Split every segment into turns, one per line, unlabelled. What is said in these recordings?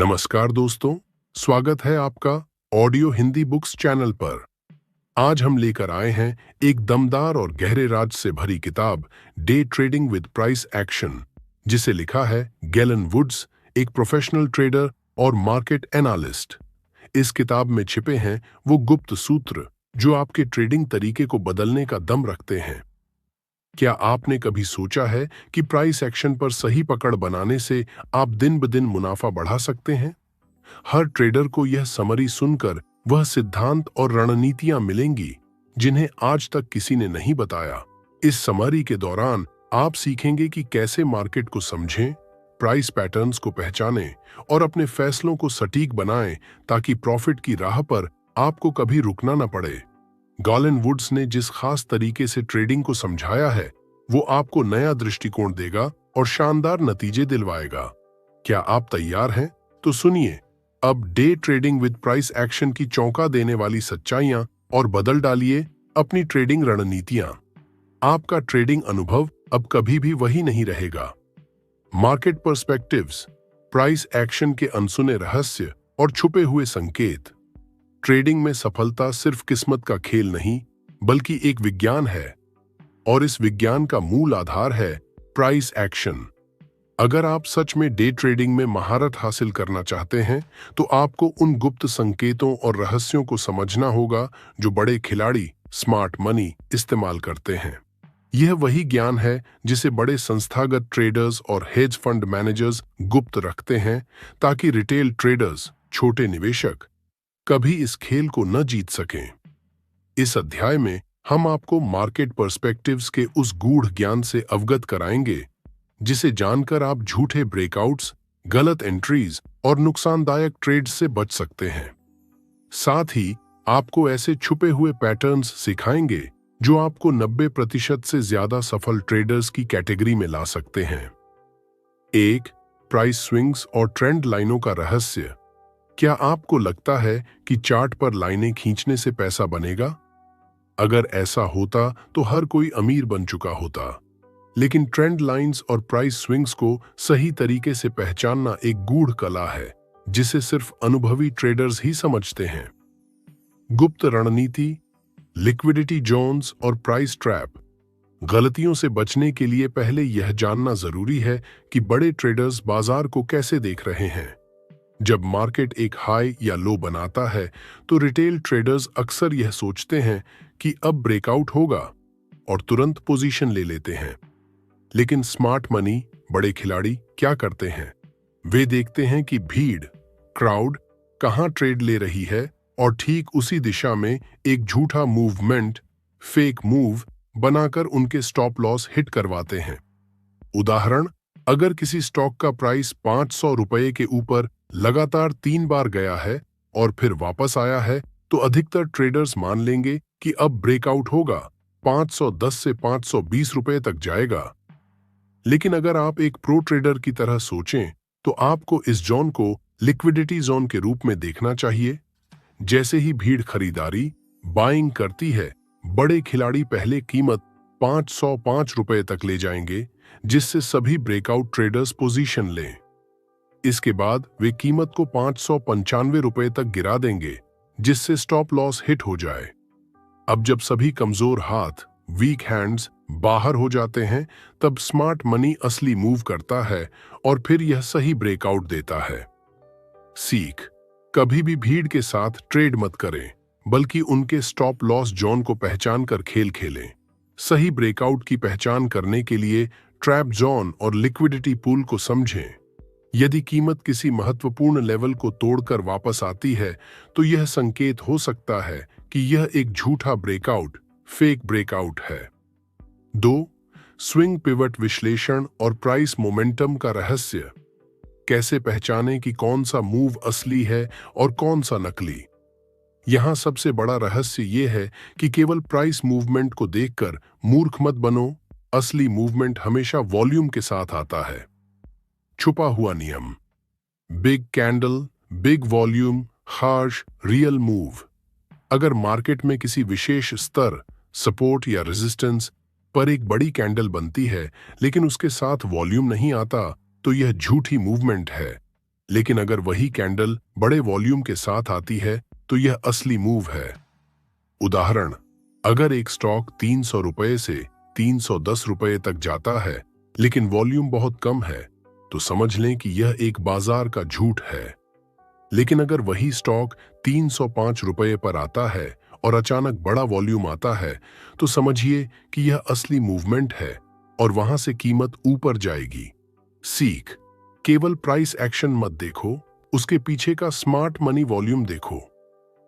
नमस्कार दोस्तों, स्वागत है आपका ऑडियो हिंदी बुक्स चैनल पर। आज हम लेकर आए हैं एक दमदार और गहरे राज से भरी किताब day trading with price action, जिसे लिखा है गैलन वुड्स, एक प्रोफेशनल ट्रेडर और मार्केट एनालिस्ट। इस किताब में छिपे हैं वो गुप्त सूत्र जो आपके ट्रेडिंग तरीके को बदलने का दम रखते हैं। क्या आपने कभी सोचा है कि प्राइस एक्शन पर सही पकड़ बनाने से आप दिन ब दिन मुनाफा बढ़ा सकते हैं? हर ट्रेडर को यह समरी सुनकर वह सिद्धांत और रणनीतियां मिलेंगी जिन्हें आज तक किसी ने नहीं बताया। इस समरी के दौरान आप सीखेंगे कि कैसे मार्केट को समझें, प्राइस पैटर्न्स को पहचानें और अपने फैसलों को सटीक बनाएं ताकि प्रॉफिट की राह पर आपको कभी रुकना न पड़े। गैलन वुड्स ने जिस खास तरीके से ट्रेडिंग को समझाया है वो आपको नया दृष्टिकोण देगा और शानदार नतीजे दिलवाएगा। क्या आप तैयार हैं? तो सुनिए अब day trading with price action की चौंका देने वाली सच्चाइयां और बदल डालिए अपनी ट्रेडिंग रणनीतियां। आपका ट्रेडिंग अनुभव अब कभी भी वही नहीं रहेगा। मार्केट पर्सपेक्टिव्स, प्राइस एक्शन के अनसुने रहस्य और छुपे हुए संकेत। ट्रेडिंग में सफलता सिर्फ किस्मत का खेल नहीं बल्कि एक विज्ञान है, और इस विज्ञान का मूल आधार है प्राइस एक्शन। अगर आप सच में डे ट्रेडिंग में महारत हासिल करना चाहते हैं तो आपको उन गुप्त संकेतों और रहस्यों को समझना होगा जो बड़े खिलाड़ी स्मार्ट मनी इस्तेमाल करते हैं। यह वही ज्ञान है जिसे बड़े संस्थागत ट्रेडर्स और हेज फंड मैनेजर्स गुप्त रखते हैं ताकि रिटेल ट्रेडर्स, छोटे निवेशक, कभी इस खेल को न जीत सकें। इस अध्याय में हम आपको मार्केट पर्सपेक्टिव्स के उस गूढ़ ज्ञान से अवगत कराएंगे जिसे जानकर आप झूठे ब्रेकआउट्स, गलत एंट्रीज और नुकसानदायक ट्रेड्स से बच सकते हैं। साथ ही आपको ऐसे छुपे हुए पैटर्न्स सिखाएंगे जो आपको 90% से ज्यादा सफल ट्रेडर्स की कैटेगरी में ला सकते हैं। 1. प्राइस स्विंग्स और ट्रेंड लाइनों का रहस्य। क्या आपको लगता है कि चार्ट पर लाइनें खींचने से पैसा बनेगा? अगर ऐसा होता तो हर कोई अमीर बन चुका होता। लेकिन ट्रेंड लाइंस और प्राइस स्विंग्स को सही तरीके से पहचानना एक गूढ़ कला है जिसे सिर्फ अनुभवी ट्रेडर्स ही समझते हैं। गुप्त रणनीति, लिक्विडिटी जोन्स और प्राइस ट्रैप। गलतियों से बचने के लिए पहले यह जानना जरूरी है कि बड़े ट्रेडर्स बाजार को कैसे देख रहे हैं। जब मार्केट एक हाई या लो बनाता है तो रिटेल ट्रेडर्स अक्सर यह सोचते हैं कि अब ब्रेकआउट होगा और तुरंत पोजीशन ले लेते हैं। लेकिन स्मार्ट मनी, बड़े खिलाड़ी क्या करते हैं? वे देखते हैं कि भीड़, क्राउड कहां ट्रेड ले रही है और ठीक उसी दिशा में एक झूठा मूवमेंट, फेक मूव बनाकर उनके स्टॉप लॉस हिट करवाते हैं। उदाहरण, अगर किसी स्टॉक का प्राइस 500 रुपए के ऊपर लगातार 3 बार गया है और फिर वापस आया है तो अधिकतर ट्रेडर्स मान लेंगे कि अब ब्रेकआउट होगा, 510 से 520 रुपए तक जाएगा। लेकिन अगर आप एक प्रो ट्रेडर की तरह सोचें तो आपको इस जोन को लिक्विडिटी जोन के रूप में देखना चाहिए। जैसे ही भीड़ खरीदारी, बाइंग करती है, बड़े खिलाड़ी पहले कीमत 505 रुपए तक ले जाएंगे जिससे सभी ब्रेकआउट ट्रेडर्स पोजीशन लें। इसके बाद वे कीमत को 595 रुपए तक गिरा देंगे जिससे स्टॉप लॉस हिट हो जाए। अब जब सभी कमजोर हाथ, वीक हैंड्स बाहर हो जाते हैं तब स्मार्ट मनी असली मूव करता है और फिर यह सही ब्रेकआउट देता है। सीख, कभी भी भीड़ के साथ ट्रेड मत करें बल्कि उनके स्टॉप लॉस जोन को पहचान कर खेल खेलें। सही ब्रेकआउट की पहचान करने के लिए ट्रैप जोन और लिक्विडिटी पूल को समझें। यदि कीमत किसी महत्वपूर्ण लेवल को तोड़कर वापस आती है तो यह संकेत हो सकता है कि यह एक झूठा ब्रेकआउट, फेक ब्रेकआउट है। 2. स्विंग पिवट विश्लेषण और प्राइस मोमेंटम का रहस्य। कैसे पहचानें कि कौन सा मूव असली है और कौन सा नकली? यहां सबसे बड़ा रहस्य यह है कि केवल प्राइस मूवमेंट को देखकर मूर्ख मत बनो। असली मूवमेंट हमेशा वॉल्यूम के साथ आता है। छुपा हुआ नियम, big candle, big volume, harsh, real move. अगर मार्केट में किसी विशेष स्तर, सपोर्ट या रेजिस्टेंस पर एक बड़ी कैंडल बनती है लेकिन उसके साथ वॉल्यूम नहीं आता तो यह झूठी मूवमेंट है। लेकिन अगर वही कैंडल बड़े वॉल्यूम के साथ आती है तो यह असली मूव है। उदाहरण, अगर एक स्टॉक 300 रुपए से 310 रुपए तक जाता है लेकिन वॉल्यूम बहुत कम है तो समझ लें कि यह एक बाजार का झूठ है। लेकिन अगर वही स्टॉक 305 रुपए पर आता है और अचानक बड़ा वॉल्यूम आता है तो समझिए कि यह असली मूवमेंट है और वहां से कीमत ऊपर जाएगी। सीख, केवल प्राइस एक्शन मत देखो, उसके पीछे का स्मार्ट मनी वॉल्यूम देखो।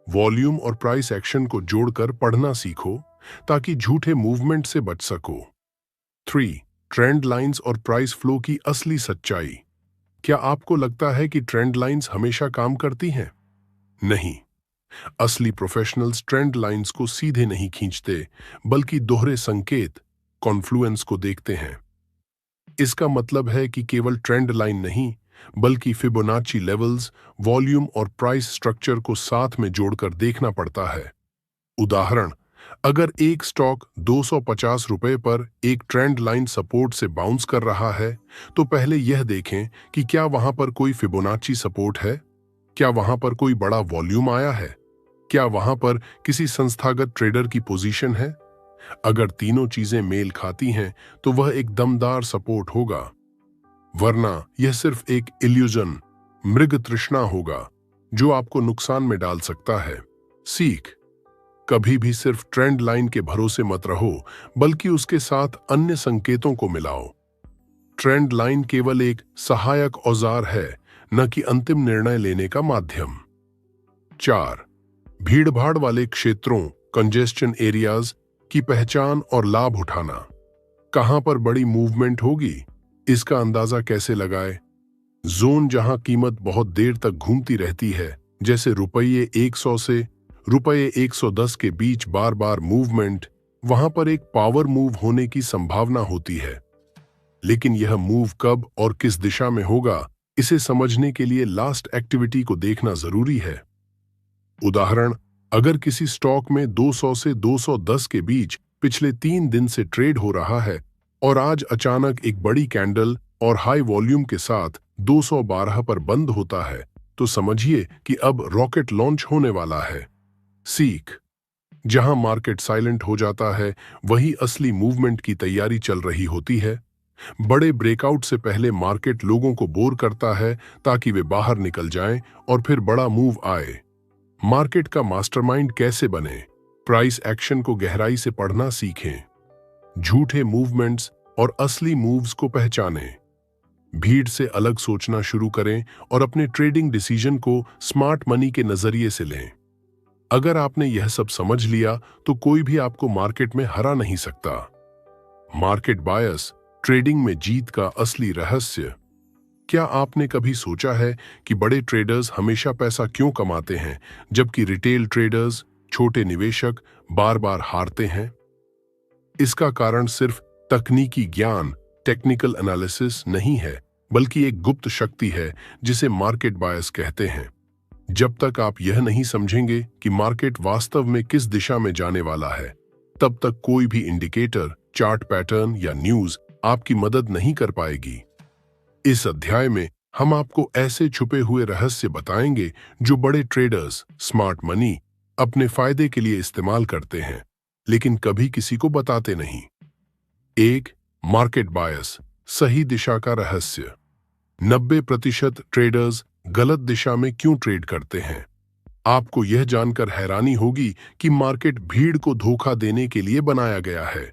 वॉल्यूम और प्राइस एक्शन को जोड़कर पढ़ना सीखो ताकि झूठे मूवमेंट से बच सको। 3. ट्रेंड लाइंस और प्राइस फ्लो की असली सच्चाई। क्या आपको लगता है कि ट्रेंड लाइंस हमेशा काम करती हैं? नहीं। असली प्रोफेशनल्स ट्रेंड लाइंस को सीधे नहीं खींचते बल्कि दोहरे संकेत, कॉन्फ्लुएंस को देखते हैं। इसका मतलब है कि केवल ट्रेंड लाइन नहीं बल्कि फिबोनाची लेवल्स, वॉल्यूम और प्राइस स्ट्रक्चर को साथ में जोड़कर देखना पड़ता है। उदाहरण, अगर एक स्टॉक 250 रुपए पर एक ट्रेंड लाइन सपोर्ट से बाउंस कर रहा है तो पहले यह देखें कि क्या वहां पर कोई फिबोनाची सपोर्ट है, क्या वहां पर कोई बड़ा वॉल्यूम आया है, क्या वहां पर किसी संस्थागत ट्रेडर की पोजीशन है। अगर तीनों चीजें मेल खाती हैं तो वह एक दमदार सपोर्ट होगा, वरना यह सिर्फ एक इल्यूजन, मृग तृष्णा होगा जो आपको नुकसान में डाल सकता है। सीख, कभी भी सिर्फ ट्रेंड लाइन के भरोसे मत रहो बल्कि उसके साथ अन्य संकेतों को मिलाओ। ट्रेंड लाइन केवल एक सहायक औजार है, न कि अंतिम निर्णय लेने का माध्यम। 4. भीड़भाड़ वाले क्षेत्रों, कंजेस्शन एरियाज की पहचान और लाभ उठाना। कहां पर बड़ी मूवमेंट होगी, इसका अंदाजा कैसे लगाएं? जोन जहां कीमत बहुत देर तक घूमती रहती है, जैसे रुपये 100 से रुपये 110 के बीच बार बार मूवमेंट, वहां पर एक पावर मूव होने की संभावना होती है। लेकिन यह मूव कब और किस दिशा में होगा, इसे समझने के लिए लास्ट एक्टिविटी को देखना जरूरी है। उदाहरण, अगर किसी स्टॉक में 200 से 210 के बीच पिछले 3 दिन से ट्रेड हो रहा है और आज अचानक एक बड़ी कैंडल और हाई वॉल्यूम के साथ 212 पर बंद होता है तो समझिए कि अब रॉकेट लॉन्च होने वाला है। सीख, जहां मार्केट साइलेंट हो जाता है वही असली मूवमेंट की तैयारी चल रही होती है। बड़े ब्रेकआउट से पहले मार्केट लोगों को बोर करता है ताकि वे बाहर निकल जाएं और फिर बड़ा मूव आए। मार्केट का मास्टरमाइंड कैसे बने, प्राइस एक्शन को गहराई से पढ़ना सीखें, झूठे मूवमेंट्स और असली मूव्स को पहचानें, भीड़ से अलग सोचना शुरू करें और अपने ट्रेडिंग डिसीजन को स्मार्ट मनी के नजरिए से लें। अगर आपने यह सब समझ लिया तो कोई भी आपको मार्केट में हरा नहीं सकता। मार्केट बायस, ट्रेडिंग में जीत का असली रहस्य। क्या आपने कभी सोचा है कि बड़े ट्रेडर्स हमेशा पैसा क्यों कमाते हैं जबकि रिटेल ट्रेडर्स, छोटे निवेशक बार बार हारते हैं? इसका कारण सिर्फ तकनीकी ज्ञान, टेक्निकल एनालिसिस नहीं है बल्कि एक गुप्त शक्ति है जिसे मार्केट बायस कहते हैं। जब तक आप यह नहीं समझेंगे कि मार्केट वास्तव में किस दिशा में जाने वाला है, तब तक कोई भी इंडिकेटर, चार्ट पैटर्न या न्यूज आपकी मदद नहीं कर पाएगी। इस अध्याय में हम आपको ऐसे छुपे हुए रहस्य बताएंगे जो बड़े ट्रेडर्स, स्मार्ट मनी अपने फायदे के लिए इस्तेमाल करते हैं लेकिन कभी किसी को बताते नहीं। 1. मार्केट बायस, सही दिशा का रहस्य। 90% ट्रेडर्स गलत दिशा में क्यों ट्रेड करते हैं? आपको यह जानकर हैरानी होगी कि मार्केट भीड़ को धोखा देने के लिए बनाया गया है।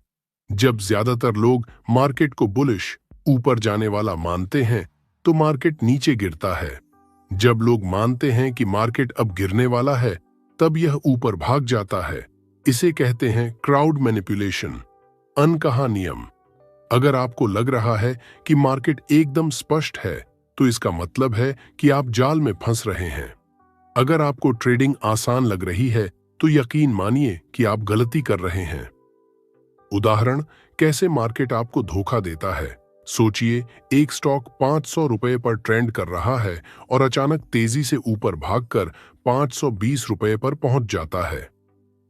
जब ज्यादातर लोग मार्केट को बुलिश, ऊपर जाने वाला मानते हैं तो मार्केट नीचे गिरता है। जब लोग मानते हैं कि मार्केट अब गिरने वाला है तब यह ऊपर भाग जाता है। इसे कहते हैं क्राउड मैनिपुलेशन, अनकहा नियम। अगर आपको लग रहा है कि मार्केट एकदम स्पष्ट है तो इसका मतलब है कि आप जाल में फंस रहे हैं। अगर आपको ट्रेडिंग आसान लग रही है तो यकीन मानिए कि आप गलती कर रहे हैं। उदाहरण, कैसे मार्केट आपको धोखा देता है। सोचिए, एक स्टॉक 500 रुपए पर ट्रेंड कर रहा है और अचानक तेजी से ऊपर भागकर 520 रुपए पर पहुंच जाता है।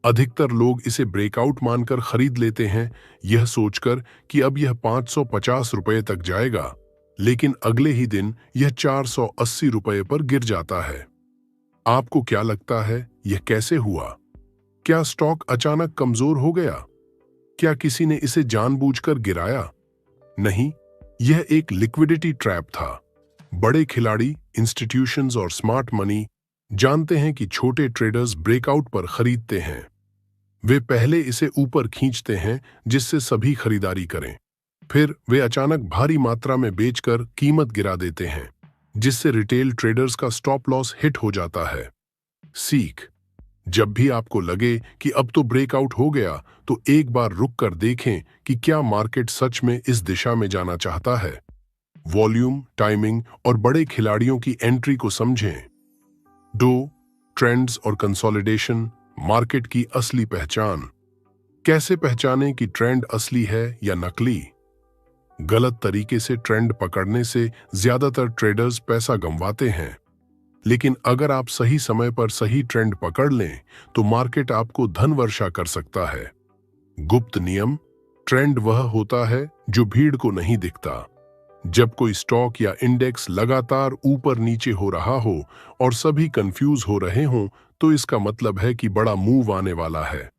अधिकतर लोग इसे ब्रेकआउट मानकर खरीद लेते हैं, यह सोचकर कि अब यह 550 रुपए तक जाएगा। लेकिन अगले ही दिन यह 480 रुपये पर गिर जाता है। आपको क्या लगता है यह कैसे हुआ? क्या स्टॉक अचानक कमजोर हो गया? क्या किसी ने इसे जानबूझकर गिराया? नहीं, यह एक लिक्विडिटी ट्रैप था। बड़े खिलाड़ी, इंस्टीट्यूशंस और स्मार्ट मनी जानते हैं कि छोटे ट्रेडर्स ब्रेकआउट पर खरीदते हैं। वे पहले इसे ऊपर खींचते हैं जिससे सभी खरीदारी करें। फिर वे अचानक भारी मात्रा में बेचकर कीमत गिरा देते हैं, जिससे रिटेल ट्रेडर्स का स्टॉप लॉस हिट हो जाता है। सीख: जब भी आपको लगे कि अब तो ब्रेकआउट हो गया, तो एक बार रुक कर देखें कि क्या मार्केट सच में इस दिशा में जाना चाहता है। वॉल्यूम, टाइमिंग और बड़े खिलाड़ियों की एंट्री को समझें। 2. ट्रेंड्स और कंसोलिडेशन, मार्केट की असली पहचान। कैसे पहचानें कि ट्रेंड असली है या नकली? गलत तरीके से ट्रेंड पकड़ने से ज्यादातर ट्रेडर्स पैसा गंवाते हैं, लेकिन अगर आप सही समय पर सही ट्रेंड पकड़ लें तो मार्केट आपको धन वर्षा कर सकता है। गुप्त नियम: ट्रेंड वह होता है जो भीड़ को नहीं दिखता। जब कोई स्टॉक या इंडेक्स लगातार ऊपर नीचे हो रहा हो और सभी कंफ्यूज हो रहे हों, तो इसका मतलब है कि बड़ा मूव आने वाला है।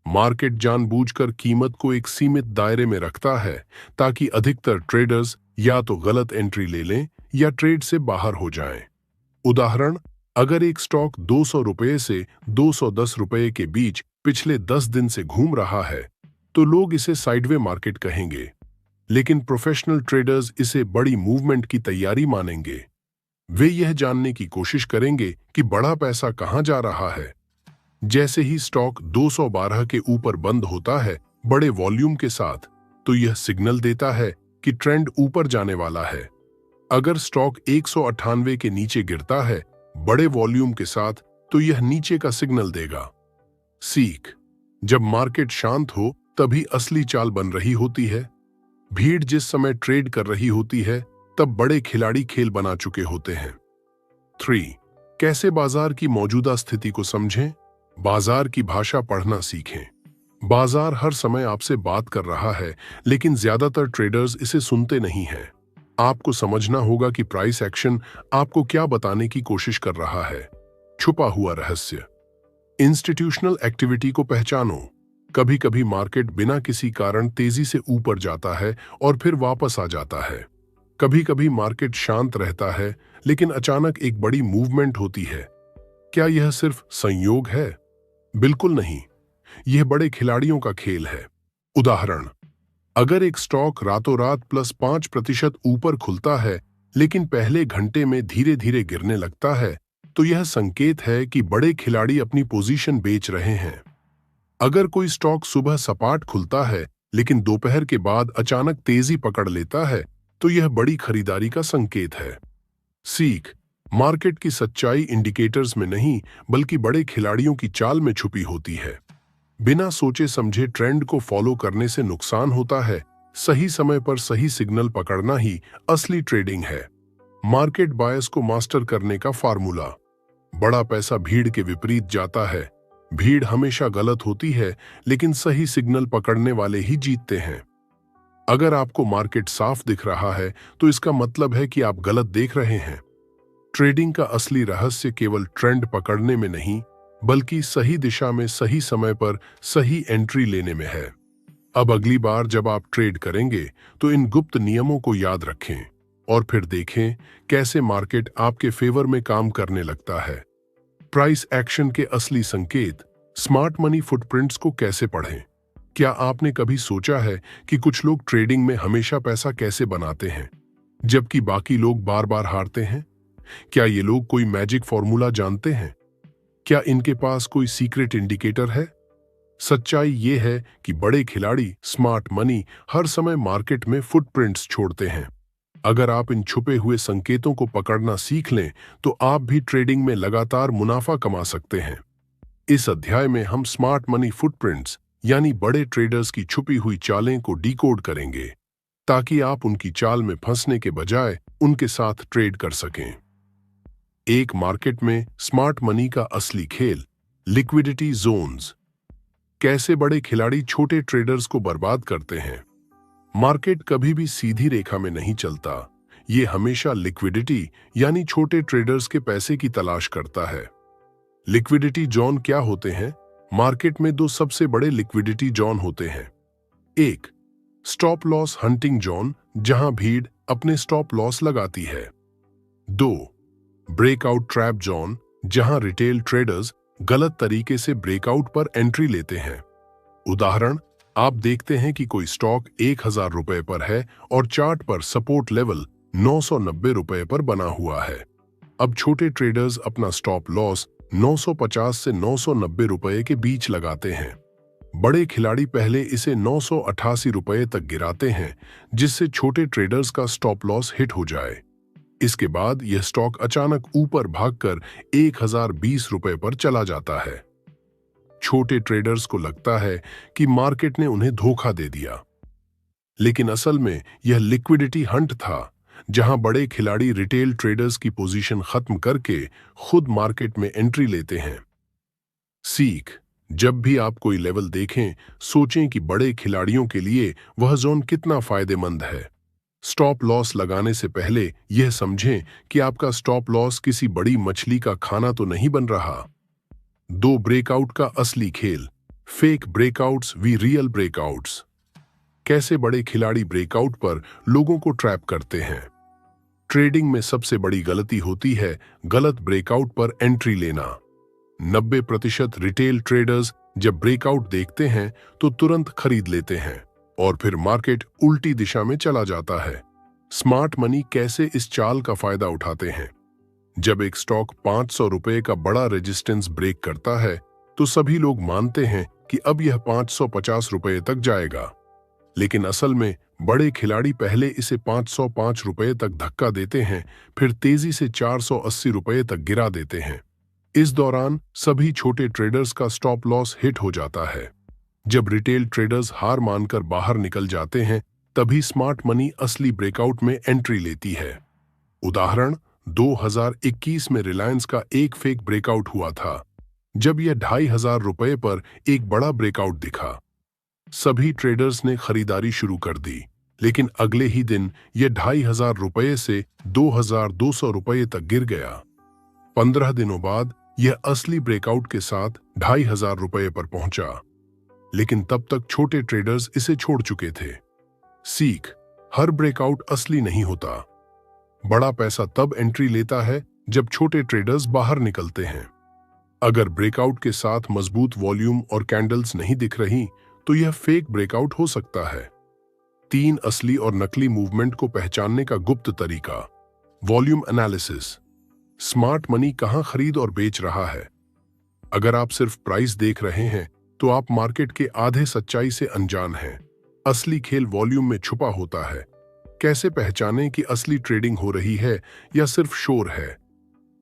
मार्केट जानबूझकर कीमत को एक सीमित दायरे में रखता है ताकि अधिकतर ट्रेडर्स या तो गलत एंट्री ले लें या ट्रेड से बाहर हो जाएं। उदाहरण: अगर एक स्टॉक 200 रुपये से 210 रुपये के बीच पिछले 10 दिन से घूम रहा है, तो लोग इसे साइडवे मार्केट कहेंगे, लेकिन प्रोफेशनल ट्रेडर्स इसे बड़ी मूवमेंट की तैयारी मानेंगे। वे यह जानने की कोशिश करेंगे कि बड़ा पैसा कहां जा रहा है। जैसे ही स्टॉक 212 के ऊपर बंद होता है बड़े वॉल्यूम के साथ, तो यह सिग्नल देता है कि ट्रेंड ऊपर जाने वाला है। अगर स्टॉक 198 के नीचे गिरता है बड़े वॉल्यूम के साथ, तो यह नीचे का सिग्नल देगा। सीख: जब मार्केट शांत हो तभी असली चाल बन रही होती है। भीड़ जिस समय ट्रेड कर रही होती है तब बड़े खिलाड़ी खेल बना चुके होते हैं। 3. कैसे बाजार की मौजूदा स्थिति को समझें? बाजार की भाषा पढ़ना सीखें। बाजार हर समय आपसे बात कर रहा है, लेकिन ज्यादातर ट्रेडर्स इसे सुनते नहीं हैं। आपको समझना होगा कि प्राइस एक्शन आपको क्या बताने की कोशिश कर रहा है। छुपा हुआ रहस्य: इंस्टीट्यूशनल एक्टिविटी को पहचानो। कभी कभी मार्केट बिना किसी कारण तेजी से ऊपर जाता है और फिर वापस आ जाता है। कभी कभी मार्केट शांत रहता है, लेकिन अचानक एक बड़ी मूवमेंट होती है। क्या यह सिर्फ संयोग है? बिल्कुल नहीं, यह बड़े खिलाड़ियों का खेल है। उदाहरण: अगर एक स्टॉक रातों रात +5% ऊपर खुलता है, लेकिन पहले घंटे में धीरे धीरे गिरने लगता है, तो यह संकेत है कि बड़े खिलाड़ी अपनी पोजीशन बेच रहे हैं। अगर कोई स्टॉक सुबह सपाट खुलता है, लेकिन दोपहर के बाद अचानक तेजी पकड़ लेता है, तो यह बड़ी खरीदारी का संकेत है। सीख: मार्केट की सच्चाई इंडिकेटर्स में नहीं, बल्कि बड़े खिलाड़ियों की चाल में छुपी होती है। बिना सोचे समझे ट्रेंड को फॉलो करने से नुकसान होता है। सही समय पर सही सिग्नल पकड़ना ही असली ट्रेडिंग है। मार्केट बायस को मास्टर करने का फार्मूला: बड़ा पैसा भीड़ के विपरीत जाता है। भीड़ हमेशा गलत होती है, लेकिन सही सिग्नल पकड़ने वाले ही जीतते हैं। अगर आपको मार्केट साफ दिख रहा है, तो इसका मतलब है कि आप गलत देख रहे हैं। ट्रेडिंग का असली रहस्य केवल ट्रेंड पकड़ने में नहीं, बल्कि सही दिशा में सही समय पर सही एंट्री लेने में है। अब अगली बार जब आप ट्रेड करेंगे तो इन गुप्त नियमों को याद रखें और फिर देखें कैसे मार्केट आपके फेवर में काम करने लगता है। प्राइस एक्शन के असली संकेत: स्मार्ट मनी फुटप्रिंट्स को कैसे पढ़ें? क्या आपने कभी सोचा है कि कुछ लोग ट्रेडिंग में हमेशा पैसा कैसे बनाते हैं, जबकि बाकी लोग बार बार हारते हैं? क्या ये लोग कोई मैजिक फॉर्मूला जानते हैं? क्या इनके पास कोई सीक्रेट इंडिकेटर है? सच्चाई ये है कि बड़े खिलाड़ी, स्मार्ट मनी, हर समय मार्केट में फुटप्रिंट्स छोड़ते हैं। अगर आप इन छुपे हुए संकेतों को पकड़ना सीख लें, तो आप भी ट्रेडिंग में लगातार मुनाफा कमा सकते हैं। इस अध्याय में हम स्मार्ट मनी फुटप्रिंट्स यानी बड़े ट्रेडर्स की छुपी हुई चालें को डिकोड करेंगे, ताकि आप उनकी चाल में फंसने के बजाय उनके साथ ट्रेड कर सकें। एक मार्केट में स्मार्ट मनी का असली खेल: लिक्विडिटी जोन्स। कैसे बड़े खिलाड़ी छोटे ट्रेडर्स को बर्बाद करते हैं। मार्केट कभी भी सीधी रेखा में नहीं चलता। ये हमेशा लिक्विडिटी यानी छोटे ट्रेडर्स के पैसे की तलाश करता है। लिक्विडिटी जोन क्या होते हैं? मार्केट में दो सबसे बड़े लिक्विडिटी जोन होते हैं। एक, स्टॉप लॉस हंटिंग जोन, जहां भीड़ अपने स्टॉप लॉस लगाती है। दो, ब्रेकआउट ट्रैप जोन, जहां रिटेल ट्रेडर्स गलत तरीके से ब्रेकआउट पर एंट्री लेते हैं। उदाहरण, आप देखते हैं कि कोई स्टॉक 1000 रुपए पर है और चार्ट पर सपोर्ट लेवल 990 रुपए पर बना हुआ है। अब छोटे ट्रेडर्स अपना स्टॉप लॉस 950 से 990 रुपए के बीच लगाते हैं। बड़े खिलाड़ी पहले इसे 988 रुपए तक गिराते हैं, जिससे छोटे ट्रेडर्स का स्टॉप लॉस हिट हो जाए। इसके बाद यह स्टॉक अचानक ऊपर भागकर 1020 रुपए पर चला जाता है। छोटे ट्रेडर्स को लगता है कि मार्केट ने उन्हें धोखा दे दिया, लेकिन असल में यह लिक्विडिटी हंट था, जहां बड़े खिलाड़ी रिटेल ट्रेडर्स की पोजीशन खत्म करके खुद मार्केट में एंट्री लेते हैं। सीख, जब भी आप कोई लेवल देखें, सोचें कि बड़े खिलाड़ियों के लिए वह जोन कितना फायदेमंद है। स्टॉप लॉस लगाने से पहले यह समझें कि आपका स्टॉप लॉस किसी बड़ी मछली का खाना तो नहीं बन रहा। दो, ब्रेकआउट का असली खेल, fake breakouts V real breakouts. कैसे बड़े खिलाड़ी ब्रेकआउट पर लोगों को ट्रैप करते हैं? ट्रेडिंग में सबसे बड़ी गलती होती है गलत ब्रेकआउट पर एंट्री लेना। 90% रिटेल ट्रेडर्स जब ब्रेकआउट देखते हैं तो तुरंत खरीद लेते हैं और फिर मार्केट उल्टी दिशा में चला जाता है। स्मार्ट मनी कैसे इस चाल का फायदा उठाते हैं? जब एक स्टॉक 500 रुपए का बड़ा रेजिस्टेंस ब्रेक करता है तो सभी लोग मानते हैं कि अब यह 550 रुपए तक जाएगा, लेकिन असल में बड़े खिलाड़ी पहले इसे 505 रुपए तक धक्का देते हैं, फिर तेजी से 480 रुपए तक गिरा देते हैं। इस दौरान सभी छोटे ट्रेडर्स का स्टॉप लॉस हिट हो जाता है। जब रिटेल ट्रेडर्स हार मानकर बाहर निकल जाते हैं, तभी स्मार्ट मनी असली ब्रेकआउट में एंट्री लेती है। उदाहरण, 2021 में रिलायंस का एक फेक ब्रेकआउट हुआ था, जब यह 2500 रुपए पर एक बड़ा ब्रेकआउट दिखा। सभी ट्रेडर्स ने खरीदारी शुरू कर दी, लेकिन अगले ही दिन यह 2500 रुपए से 2200 रुपए तक गिर गया। 15 दिनों बाद यह असली ब्रेकआउट के साथ 2500 रुपए पर पहुंचा, लेकिन तब तक छोटे ट्रेडर्स इसे छोड़ चुके थे। सीख, हर ब्रेकआउट असली नहीं होता। बड़ा पैसा तब एंट्री लेता है जब छोटे ट्रेडर्स बाहर निकलते हैं। अगर ब्रेकआउट के साथ मजबूत वॉल्यूम और कैंडल्स नहीं दिख रही तो यह फेक ब्रेकआउट हो सकता है। 3, असली और नकली मूवमेंट को पहचानने का गुप्त तरीका। Volume analysis. स्मार्ट मनी कहां खरीद और बेच रहा है? अगर आप सिर्फ प्राइस देख रहे हैं तो आप मार्केट के आधे सच्चाई से अनजान हैं। असली खेल वॉल्यूम में छुपा होता है। कैसे पहचानें कि असली ट्रेडिंग हो रही है या सिर्फ शोर है?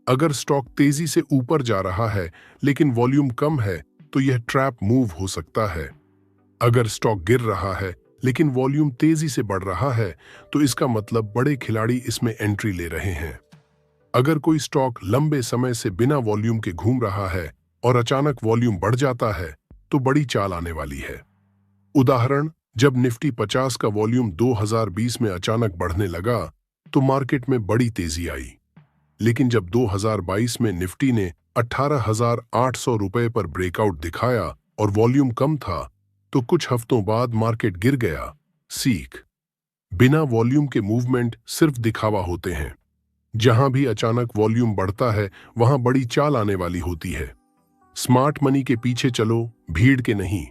अगर स्टॉक तेजी से ऊपर जा रहा है लेकिन वॉल्यूम कम है तो यह ट्रैप मूव हो सकता है। अगर स्टॉक गिर रहा है लेकिन वॉल्यूम तेजी से बढ़ रहा है तो इसका मतलब बड़े खिलाड़ी इसमें एंट्री ले रहे हैं। अगर कोई स्टॉक लंबे समय से बिना वॉल्यूम के घूम रहा है और अचानक वॉल्यूम बढ़ जाता है तो बड़ी चाल आने वाली है। उदाहरण, जब निफ्टी 50 का वॉल्यूम 2020 में अचानक बढ़ने लगा तो मार्केट में बड़ी तेजी आई, लेकिन जब 2022 में निफ्टी ने 18,800 रुपए पर ब्रेकआउट दिखाया और वॉल्यूम कम था तो कुछ हफ्तों बाद मार्केट गिर गया। सीख, बिना वॉल्यूम के मूवमेंट सिर्फ दिखावा होते हैं। जहां भी अचानक वॉल्यूम बढ़ता है वहां बड़ी चाल आने वाली होती है। स्मार्ट मनी के पीछे चलो, भीड़ के नहीं।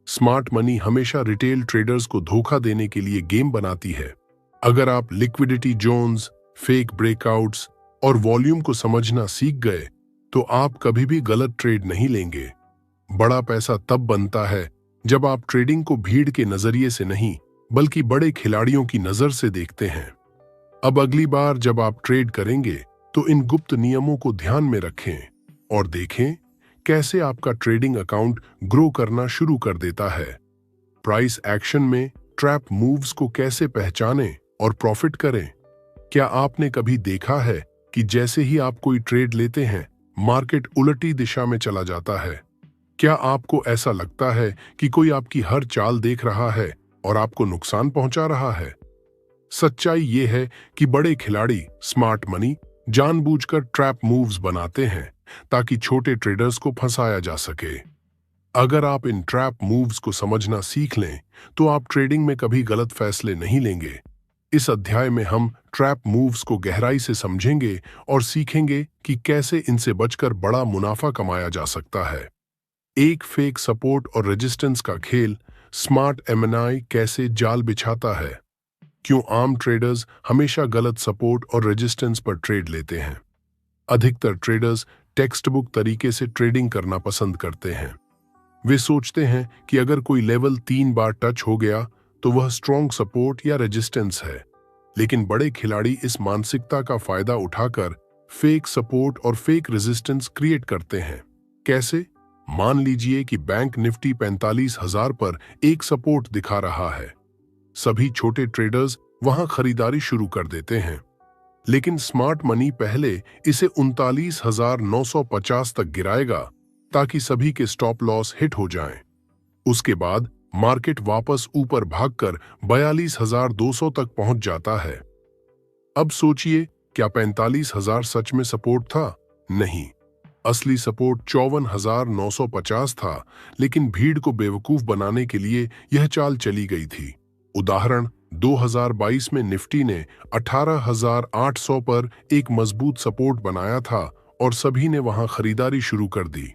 स्मार्ट मनी हमेशा रिटेल ट्रेडर्स को धोखा देने के लिए गेम बनाती है। अगर आप लिक्विडिटी जोन्स, फेक ब्रेकआउट्स और वॉल्यूम को समझना सीख गए तो आप कभी भी गलत ट्रेड नहीं लेंगे। बड़ा पैसा तब बनता है जब आप ट्रेडिंग को भीड़ के नजरिए से नहीं बल्कि बड़े खिलाड़ियों की नजर से देखते हैं। अब अगली बार जब आप ट्रेड करेंगे तो इन गुप्त नियमों को ध्यान में रखें और देखें कैसे आपका ट्रेडिंग अकाउंट ग्रो करना शुरू कर देता है। प्राइस एक्शन में ट्रैप मूव्स को कैसे पहचानें और प्रॉफिट करें? क्या आपने कभी देखा है कि जैसे ही आप कोई ट्रेड लेते हैं मार्केट उलटी दिशा में चला जाता है? क्या आपको ऐसा लगता है कि कोई आपकी हर चाल देख रहा है और आपको नुकसान पहुंचा रहा है? सच्चाई ये है कि बड़े खिलाड़ी स्मार्ट मनी जानबूझकर ट्रैप मूव्स बनाते हैं ताकि छोटे ट्रेडर्स को फंसाया जा सके। अगर आप इन ट्रैप मूव्स को समझना सीख लें तो आप ट्रेडिंग में कभी गलत फैसले नहीं लेंगे। इस अध्याय में हम ट्रैप मूव्स को गहराई से समझेंगे और सीखेंगे कि कैसे इनसे बचकर बड़ा मुनाफा कमाया जा सकता है। एक फेक सपोर्ट और रेजिस्टेंस का खेल, स्मार्ट एमएनआई कैसे जाल बिछाता है। क्यों आम ट्रेडर्स हमेशा गलत सपोर्ट और रेजिस्टेंस पर ट्रेड लेते हैं। अधिकतर ट्रेडर्स टेक्स्ट बुक तरीके से ट्रेडिंग करना पसंद करते हैं। वे सोचते हैं कि अगर कोई लेवल 3 बार टच हो गया तो वह स्ट्रॉन्ग सपोर्ट या रेजिस्टेंस है। लेकिन बड़े खिलाड़ी इस मानसिकता का फायदा उठाकर फेक सपोर्ट और फेक रेजिस्टेंस क्रिएट करते हैं। कैसे? मान लीजिए कि बैंक निफ्टी 45,000 पर एक सपोर्ट दिखा रहा है। सभी छोटे ट्रेडर्स वहां खरीदारी शुरू कर देते हैं, लेकिन स्मार्ट मनी पहले इसे 39,950 तक गिराएगा ताकि सभी के स्टॉप लॉस हिट हो जाएं। उसके बाद मार्केट वापस ऊपर भागकर 42,200 तक पहुंच जाता है। अब सोचिए, क्या 45,000 सच में सपोर्ट था? नहीं, असली सपोर्ट 54,950 था, लेकिन भीड़ को बेवकूफ बनाने के लिए यह चाल चली गई थी। उदाहरण, 2022 में निफ्टी ने 18,800 पर एक मजबूत सपोर्ट बनाया था और सभी ने वहां खरीदारी शुरू कर दी।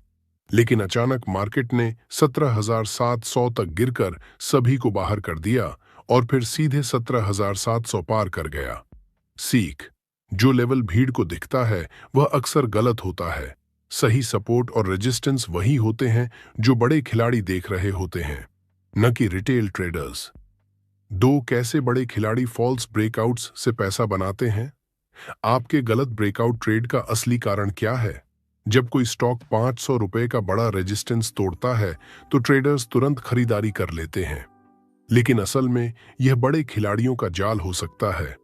लेकिन अचानक मार्केट ने 17,700 तक गिरकर सभी को बाहर कर दिया और फिर सीधे 17,700 पार कर गया। सीख: जो लेवल भीड़ को दिखता है वह अक्सर गलत होता है। सही सपोर्ट और रेजिस्टेंस वही होते हैं जो बड़े खिलाड़ी देख रहे होते हैं, न कि रिटेल ट्रेडर्स। 2. कैसे बड़े खिलाड़ी फॉल्स ब्रेकआउट्स से पैसा बनाते हैं। आपके गलत ब्रेकआउट ट्रेड का असली कारण क्या है? जब कोई स्टॉक 500 रुपए का बड़ा रेजिस्टेंस तोड़ता है तो ट्रेडर्स तुरंत खरीदारी कर लेते हैं, लेकिन असल में यह बड़े खिलाड़ियों का जाल हो सकता है।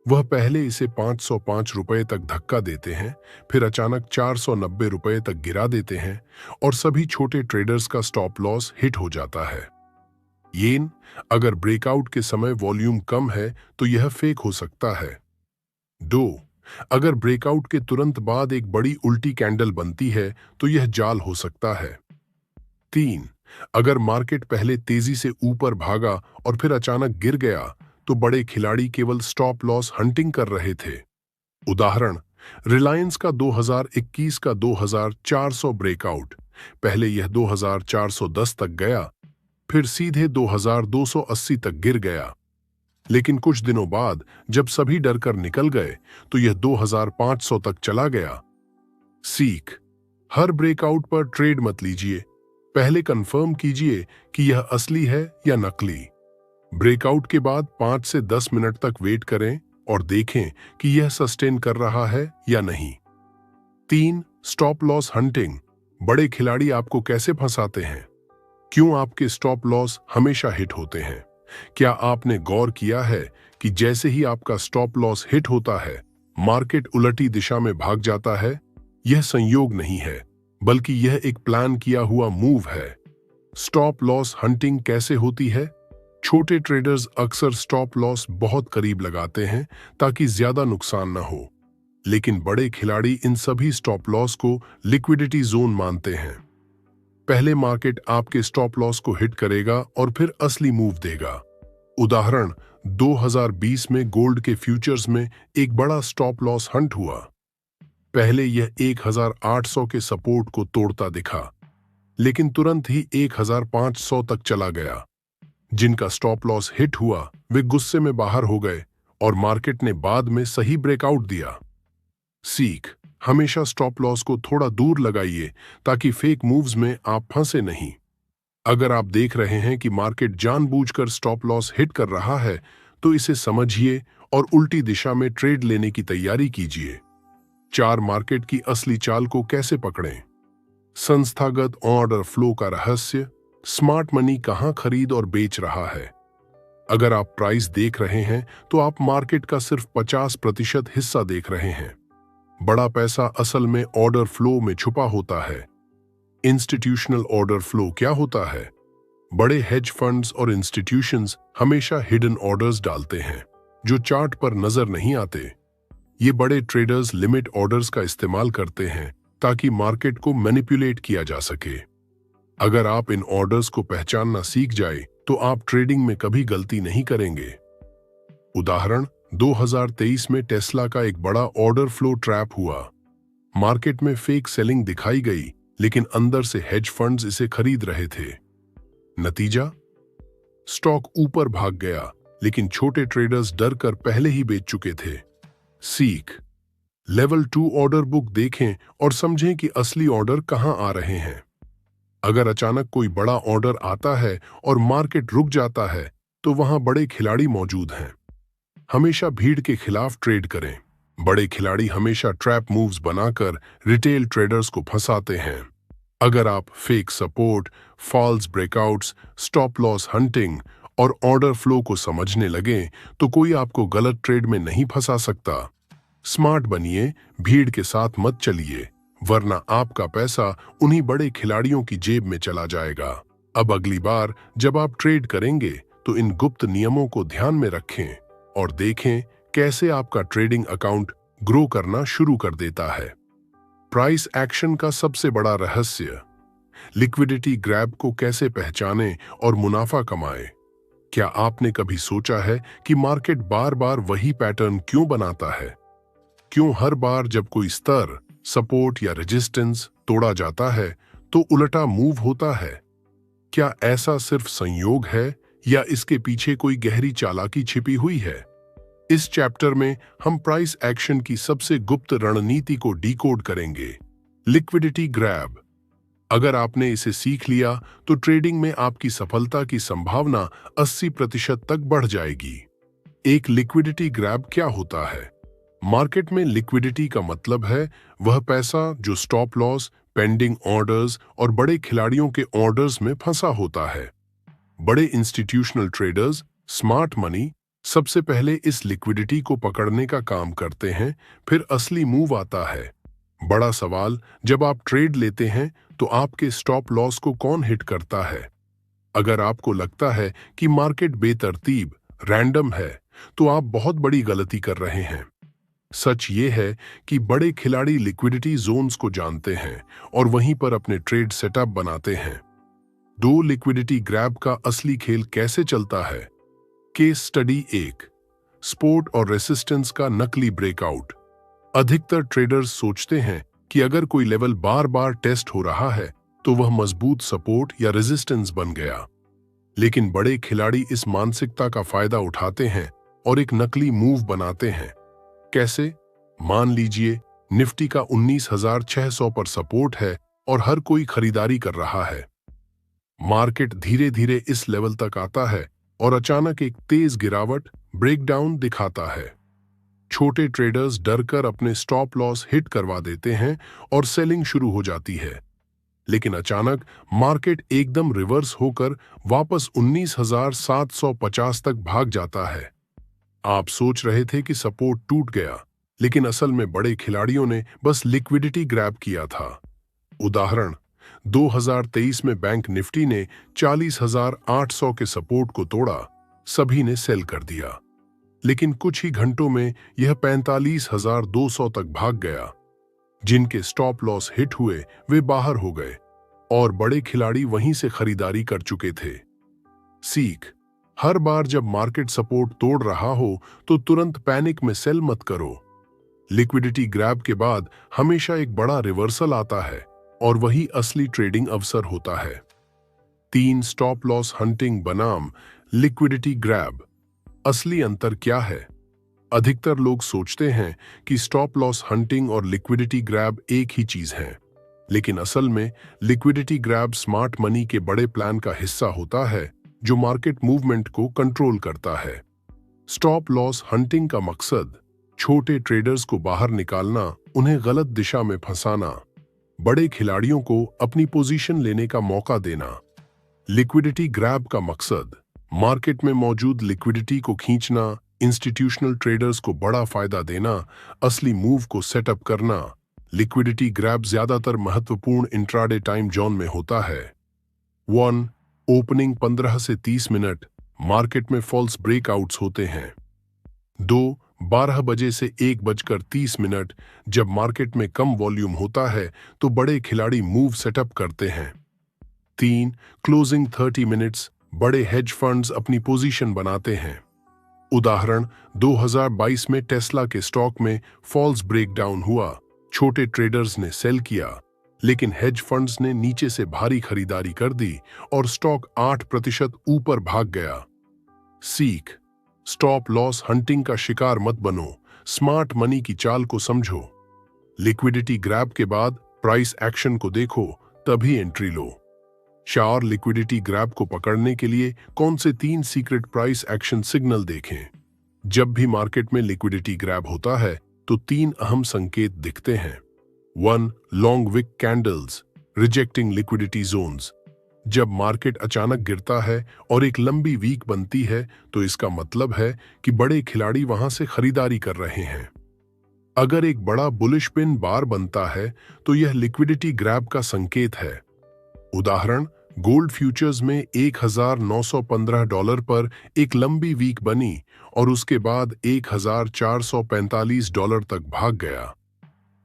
वह पहले इसे 505 रुपए तक धक्का देते हैं, फिर अचानक 490 रुपए तक गिरा देते हैं और सभी छोटे ट्रेडर्स का स्टॉप लॉस हिट हो जाता है। येन: अगर ब्रेकआउट के समय वॉल्यूम कम है तो यह फेक हो सकता है। 2. अगर ब्रेकआउट के तुरंत बाद एक बड़ी उल्टी कैंडल बनती है तो यह जाल हो सकता है। 3. अगर मार्केट पहले तेजी से ऊपर भागा और फिर अचानक गिर गया तो बड़े खिलाड़ी केवल स्टॉप लॉस हंटिंग कर रहे थे। उदाहरण, रिलायंस का 2021 का 2,400 ब्रेकआउट, पहले यह 2,410 तक गया, फिर सीधे 2,280 तक गिर गया, लेकिन कुछ दिनों बाद जब सभी डरकर निकल गए तो यह 2,500 तक चला गया। सीख: हर ब्रेकआउट पर ट्रेड मत लीजिए, पहले कंफर्म कीजिए कि यह असली है या नकली। ब्रेकआउट के बाद 5 से 10 मिनट तक वेट करें और देखें कि यह सस्टेन कर रहा है या नहीं। 3. स्टॉप लॉस हंटिंग: बड़े खिलाड़ी आपको कैसे फंसाते हैं। क्यों आपके स्टॉप लॉस हमेशा हिट होते हैं? क्या आपने गौर किया है कि जैसे ही आपका स्टॉप लॉस हिट होता है मार्केट उलटी दिशा में भाग जाता है? यह संयोग नहीं है, बल्कि यह एक प्लान किया हुआ मूव है। स्टॉप लॉस हंटिंग कैसे होती है? छोटे ट्रेडर्स अक्सर स्टॉप लॉस बहुत करीब लगाते हैं ताकि ज्यादा नुकसान न हो, लेकिन बड़े खिलाड़ी इन सभी स्टॉप लॉस को लिक्विडिटी जोन मानते हैं। पहले मार्केट आपके स्टॉप लॉस को हिट करेगा और फिर असली मूव देगा। उदाहरण, 2020 में गोल्ड के फ्यूचर्स में एक बड़ा स्टॉप लॉस हंट हुआ। पहले यह 1,800 के सपोर्ट को तोड़ता दिखा, लेकिन तुरंत ही 1,500 तक चला गया। जिनका स्टॉप लॉस हिट हुआ वे गुस्से में बाहर हो गए और मार्केट ने बाद में सही ब्रेकआउट दिया। सीख: हमेशा स्टॉप लॉस को थोड़ा दूर लगाइए ताकि फेक मूव्स में आप फंसे नहीं। अगर आप देख रहे हैं कि मार्केट जानबूझकर स्टॉप लॉस हिट कर रहा है तो इसे समझिए और उल्टी दिशा में ट्रेड लेने की तैयारी कीजिए। 4. मार्केट की असली चाल को कैसे पकड़ें। संस्थागत ऑर्डर फ्लो का रहस्य: स्मार्ट मनी कहां खरीद और बेच रहा है। अगर आप प्राइस देख रहे हैं तो आप मार्केट का सिर्फ 50% हिस्सा देख रहे हैं। बड़ा पैसा असल में ऑर्डर फ्लो में छुपा होता है। इंस्टीट्यूशनल ऑर्डर फ्लो क्या होता है? बड़े हेज फंड्स और इंस्टीट्यूशंस हमेशा हिडन ऑर्डर्स डालते हैं। जो चार्ट पर नजर नहीं आते। ये बड़े ट्रेडर्स लिमिट ऑर्डर्स का इस्तेमाल करते हैं ताकि मार्केट को मैनिपुलेट किया जा सके। अगर आप इन ऑर्डर्स को पहचानना सीख जाए तो आप ट्रेडिंग में कभी गलती नहीं करेंगे। उदाहरण, 2023 में टेस्ला का एक बड़ा ऑर्डर फ्लो ट्रैप हुआ। मार्केट में फेक सेलिंग दिखाई गई, लेकिन अंदर से हेज फंड्स इसे खरीद रहे थे। नतीजा, स्टॉक ऊपर भाग गया, लेकिन छोटे ट्रेडर्स डर कर पहले ही बेच चुके थे। सीख, लेवल 2 ऑर्डर बुक देखें और समझें कि असली ऑर्डर कहां आ रहे हैं। अगर अचानक कोई बड़ा ऑर्डर आता है और मार्केट रुक जाता है, तो वहां बड़े खिलाड़ी मौजूद हैं। हमेशा भीड़ के खिलाफ ट्रेड करें। बड़े खिलाड़ी हमेशा ट्रैप मूव्स बनाकर रिटेल ट्रेडर्स को फंसाते हैं। अगर आप fake support, false breakouts, stop loss hunting और ऑर्डर फ्लो को समझने लगे, तो कोई आपको गलत ट्रेड में नहीं फंसा सकता। स्मार्ट बनिए, भीड़ के साथ मत चलिए, वरना आपका पैसा उन्हीं बड़े खिलाड़ियों की जेब में चला जाएगा। अब अगली बार जब आप ट्रेड करेंगे तो इन गुप्त नियमों को ध्यान में रखें और देखें कैसे आपका ट्रेडिंग अकाउंट ग्रो करना शुरू कर देता है। प्राइस एक्शन का सबसे बड़ा रहस्य, लिक्विडिटी ग्रैब को कैसे पहचानें और मुनाफा कमाएं। क्या आपने कभी सोचा है कि मार्केट बार बार वही पैटर्न क्यों बनाता है? क्यों हर बार जब कोई स्तर, सपोर्ट या रेजिस्टेंस तोड़ा जाता है तो उल्टा मूव होता है? क्या ऐसा सिर्फ संयोग है या इसके पीछे कोई गहरी चालाकी छिपी हुई है? इस चैप्टर में हम प्राइस एक्शन की सबसे गुप्त रणनीति को डिकोड करेंगे, लिक्विडिटी ग्रैब। अगर आपने इसे सीख लिया तो ट्रेडिंग में आपकी सफलता की संभावना 80% तक बढ़ जाएगी। एक लिक्विडिटी ग्रैब क्या होता है? मार्केट में लिक्विडिटी का मतलब है वह पैसा जो स्टॉप लॉस, पेंडिंग ऑर्डर्स और बड़े खिलाड़ियों के ऑर्डर्स में फंसा होता है। बड़े इंस्टीट्यूशनल ट्रेडर्स, स्मार्ट मनी, सबसे पहले इस लिक्विडिटी को पकड़ने का काम करते हैं, फिर असली मूव आता है। बड़ा सवाल, जब आप ट्रेड लेते हैं तो आपके स्टॉप लॉस को कौन हिट करता है? अगर आपको लगता है कि मार्केट बेतरतीब, रैंडम है, तो आप बहुत बड़ी गलती कर रहे हैं। सच ये है कि बड़े खिलाड़ी लिक्विडिटी जोन्स को जानते हैं और वहीं पर अपने ट्रेड सेटअप बनाते हैं। दो, लिक्विडिटी ग्रैब का असली खेल कैसे चलता है? केस स्टडी 1, सपोर्ट और रेसिस्टेंस का नकली ब्रेकआउट। अधिकतर ट्रेडर्स सोचते हैं कि अगर कोई लेवल बार बार टेस्ट हो रहा है तो वह मजबूत सपोर्ट या रेजिस्टेंस बन गया। लेकिन बड़े खिलाड़ी इस मानसिकता का फायदा उठाते हैं और एक नकली मूव बनाते हैं। कैसे? मान लीजिए निफ्टी का 19,600 पर सपोर्ट है और हर कोई खरीदारी कर रहा है। मार्केट धीरे धीरे इस लेवल तक आता है और अचानक एक तेज गिरावट, ब्रेकडाउन दिखाता है। छोटे ट्रेडर्स डरकर अपने स्टॉप लॉस हिट करवा देते हैं और सेलिंग शुरू हो जाती है। लेकिन अचानक मार्केट एकदम रिवर्स होकर वापस 19,750 तक भाग जाता है। आप सोच रहे थे कि सपोर्ट टूट गया, लेकिन असल में बड़े खिलाड़ियों ने बस लिक्विडिटी ग्रैब किया था। उदाहरण, 2023 में बैंक निफ्टी ने 40,800 के सपोर्ट को तोड़ा, सभी ने सेल कर दिया। लेकिन कुछ ही घंटों में यह 45,200 तक भाग गया। जिनके स्टॉप लॉस हिट हुए वे बाहर हो गए और बड़े खिलाड़ी वहीं से खरीदारी कर चुके थे। सीख, हर बार जब मार्केट सपोर्ट तोड़ रहा हो तो तुरंत पैनिक में सेल मत करो। लिक्विडिटी ग्रैब के बाद हमेशा एक बड़ा रिवर्सल आता है और वही असली ट्रेडिंग अवसर होता है। 3, स्टॉप लॉस हंटिंग बनाम लिक्विडिटी ग्रैब। असली अंतर क्या है? अधिकतर लोग सोचते हैं कि स्टॉप लॉस हंटिंग और लिक्विडिटी ग्रैब एक ही चीज है, लेकिन असल में लिक्विडिटी ग्रैब स्मार्ट मनी के बड़े प्लान का हिस्सा होता है जो मार्केट मूवमेंट को कंट्रोल करता है। स्टॉप लॉस हंटिंग का मकसद छोटे ट्रेडर्स को बाहर निकालना, उन्हें गलत दिशा में फंसाना, बड़े खिलाड़ियों को अपनी पोजीशन लेने का मौका देना। लिक्विडिटी ग्रैब का मकसद मार्केट में मौजूद लिक्विडिटी को खींचना, इंस्टीट्यूशनल ट्रेडर्स को बड़ा फायदा देना, असली मूव को सेटअप करना। लिक्विडिटी ग्रैब ज्यादातर महत्वपूर्ण इंट्राडे टाइम जोन में होता है। 1, ओपनिंग 15 से 30 मिनट, मार्केट में फॉल्स ब्रेकआउट्स होते हैं। 12 बजे से 1:30 जब मार्केट में कम वॉल्यूम होता है तो बड़े खिलाड़ी मूव सेटअप करते हैं। 3 क्लोजिंग 30 मिनट्स बड़े हेज फंड्स अपनी पोजीशन बनाते हैं। उदाहरण 2022 में टेस्ला के स्टॉक में फॉल्स ब्रेकडाउन हुआ, छोटे ट्रेडर्स ने सेल किया, लेकिन हेज फंड्स ने नीचे से भारी खरीदारी कर दी और स्टॉक 8% ऊपर भाग गया। सीख, स्टॉप लॉस हंटिंग का शिकार मत बनो, स्मार्ट मनी की चाल को समझो। लिक्विडिटी ग्रैब के बाद प्राइस एक्शन को देखो, तभी एंट्री लो। शार लिक्विडिटी ग्रैब को पकड़ने के लिए कौन से 3 सीक्रेट प्राइस एक्शन सिग्नल देखें? जब भी मार्केट में लिक्विडिटी ग्रैब होता है तो 3 अहम संकेत दिखते हैं। 1 long wick candles rejecting liquidity zones. जब मार्केट अचानक गिरता है और एक लंबी वीक बनती है तो इसका मतलब है कि बड़े खिलाड़ी वहां से खरीदारी कर रहे हैं। अगर एक बड़ा बुलिश पिन बार बनता है तो यह लिक्विडिटी ग्रैब का संकेत है। उदाहरण गोल्ड फ्यूचर्स में $1,915 पर एक लंबी वीक बनी और उसके बाद $1,445 तक भाग गया।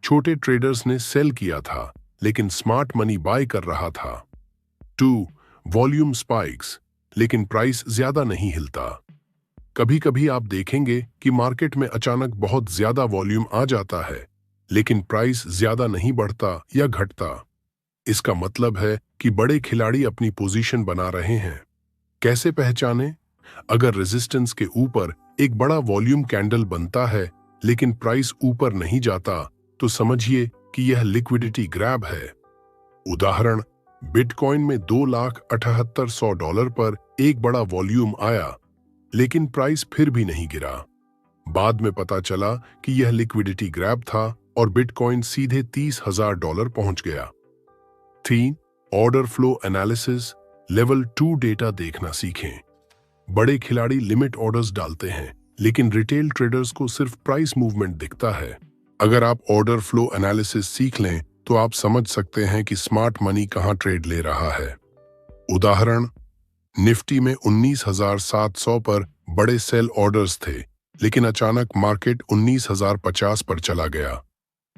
छोटे ट्रेडर्स ने सेल किया था, लेकिन स्मार्ट मनी बाय कर रहा था। 2 वॉल्यूम स्पाइक्स, लेकिन प्राइस ज्यादा नहीं हिलता। कभी कभी आप देखेंगे कि मार्केट में अचानक बहुत ज्यादा वॉल्यूम आ जाता है, लेकिन प्राइस ज्यादा नहीं बढ़ता या घटता। इसका मतलब है कि बड़े खिलाड़ी अपनी पोजीशन बना रहे हैं। कैसे पहचानें? अगर रेजिस्टेंस के ऊपर एक बड़ा वॉल्यूम कैंडल बनता है लेकिन प्राइस ऊपर नहीं जाता तो समझिए कि यह लिक्विडिटी ग्रैब है। उदाहरण बिटकॉइन में $2,78,100 पर एक बड़ा वॉल्यूम आया, लेकिन प्राइस फिर भी नहीं गिरा। बाद में पता चला कि यह लिक्विडिटी ग्रैब था और बिटकॉइन सीधे $30,000 पहुंच गया। 3 order flow analysis level 2 data देखना सीखें। बड़े खिलाड़ी लिमिट ऑर्डर्स डालते हैं, लेकिन रिटेल ट्रेडर्स को सिर्फ प्राइस मूवमेंट दिखता है। अगर आप ऑर्डर फ्लो एनालिसिस सीख लें तो आप समझ सकते हैं कि स्मार्ट मनी कहां ट्रेड ले रहा है। उदाहरण निफ्टी में 19,700 पर बड़े सेल ऑर्डर्स थे, लेकिन अचानक मार्केट 19,050 पर चला गया।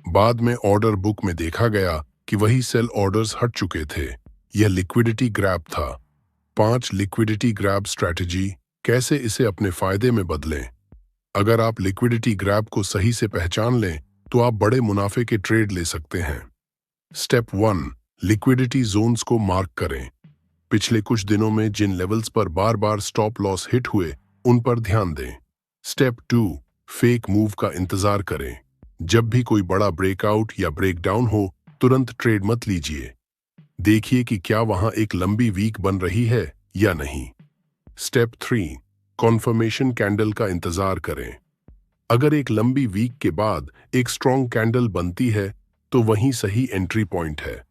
बाद में ऑर्डर बुक में देखा गया कि वही सेल ऑर्डर्स हट चुके थे। यह लिक्विडिटी ग्रैब था। 5 लिक्विडिटी ग्रैब स्ट्रैटेजी, कैसे इसे अपने फायदे में बदलें। अगर आप लिक्विडिटी ग्रैब को सही से पहचान लें तो आप बड़े मुनाफे के ट्रेड ले सकते हैं। स्टेप 1 लिक्विडिटी जोन्स को मार्क करें। पिछले कुछ दिनों में जिन लेवल्स पर बार बार स्टॉप लॉस हिट हुए उन पर ध्यान दें। स्टेप 2 फेक मूव का इंतजार करें। जब भी कोई बड़ा ब्रेकआउट या ब्रेकडाउन हो तुरंत ट्रेड मत लीजिए। देखिए कि क्या वहां एक लंबी वीक बन रही है या नहीं। स्टेप 3 कॉन्फर्मेशन कैंडल का इंतजार करें। अगर एक लंबी वीक के बाद एक स्ट्रॉन्ग कैंडल बनती है तो वहीं सही एंट्री पॉइंट है।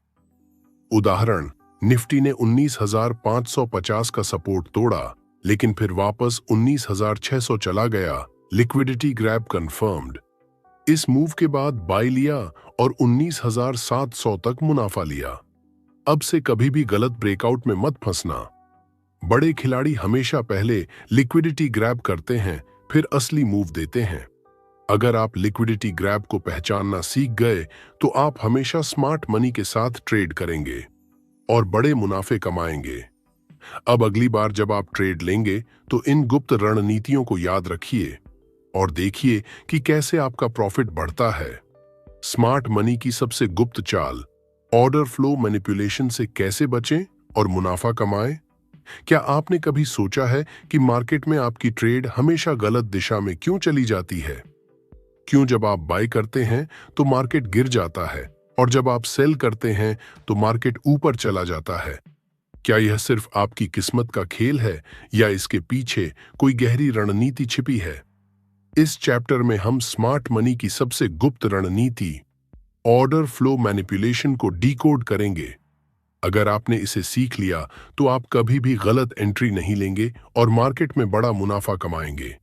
उदाहरण निफ्टी ने 19,550 का सपोर्ट तोड़ा, लेकिन फिर वापस 19,600 चला गया। Liquidity grab confirmed. इस मूव के बाद बाय लिया और 19,700 तक मुनाफा लिया। अब से कभी भी गलत ब्रेकआउट में मत फंसना। बड़े खिलाड़ी हमेशा पहले लिक्विडिटी ग्रैब करते हैं, फिर असली मूव देते हैं। अगर आप लिक्विडिटी ग्रैब को पहचानना सीख गए तो आप हमेशा स्मार्ट मनी के साथ ट्रेड करेंगे और बड़े मुनाफे कमाएंगे। अब अगली बार जब आप ट्रेड लेंगे तो इन गुप्त रणनीतियों को याद रखिए और देखिए कि कैसे आपका प्रॉफिट बढ़ता है। स्मार्ट मनी की सबसे गुप्त चाल, ऑर्डर फ्लो मैनिपुलेशन से कैसे बचें और मुनाफा कमाएं। क्या आपने कभी सोचा है कि मार्केट में आपकी ट्रेड हमेशा गलत दिशा में क्यों चली जाती है? क्यों जब आप बाय करते हैं तो मार्केट गिर जाता है और जब आप सेल करते हैं तो मार्केट ऊपर चला जाता है? क्या यह सिर्फ आपकी किस्मत का खेल है या इसके पीछे कोई गहरी रणनीति छिपी है? इस चैप्टर में हम स्मार्ट मनी की सबसे गुप्त रणनीति, ऑर्डर फ्लो मैनिपुलेशन को डिकोड करेंगे। अगर आपने इसे सीख लिया तो आप कभी भी गलत एंट्री नहीं लेंगे और मार्केट में बड़ा मुनाफा कमाएंगे।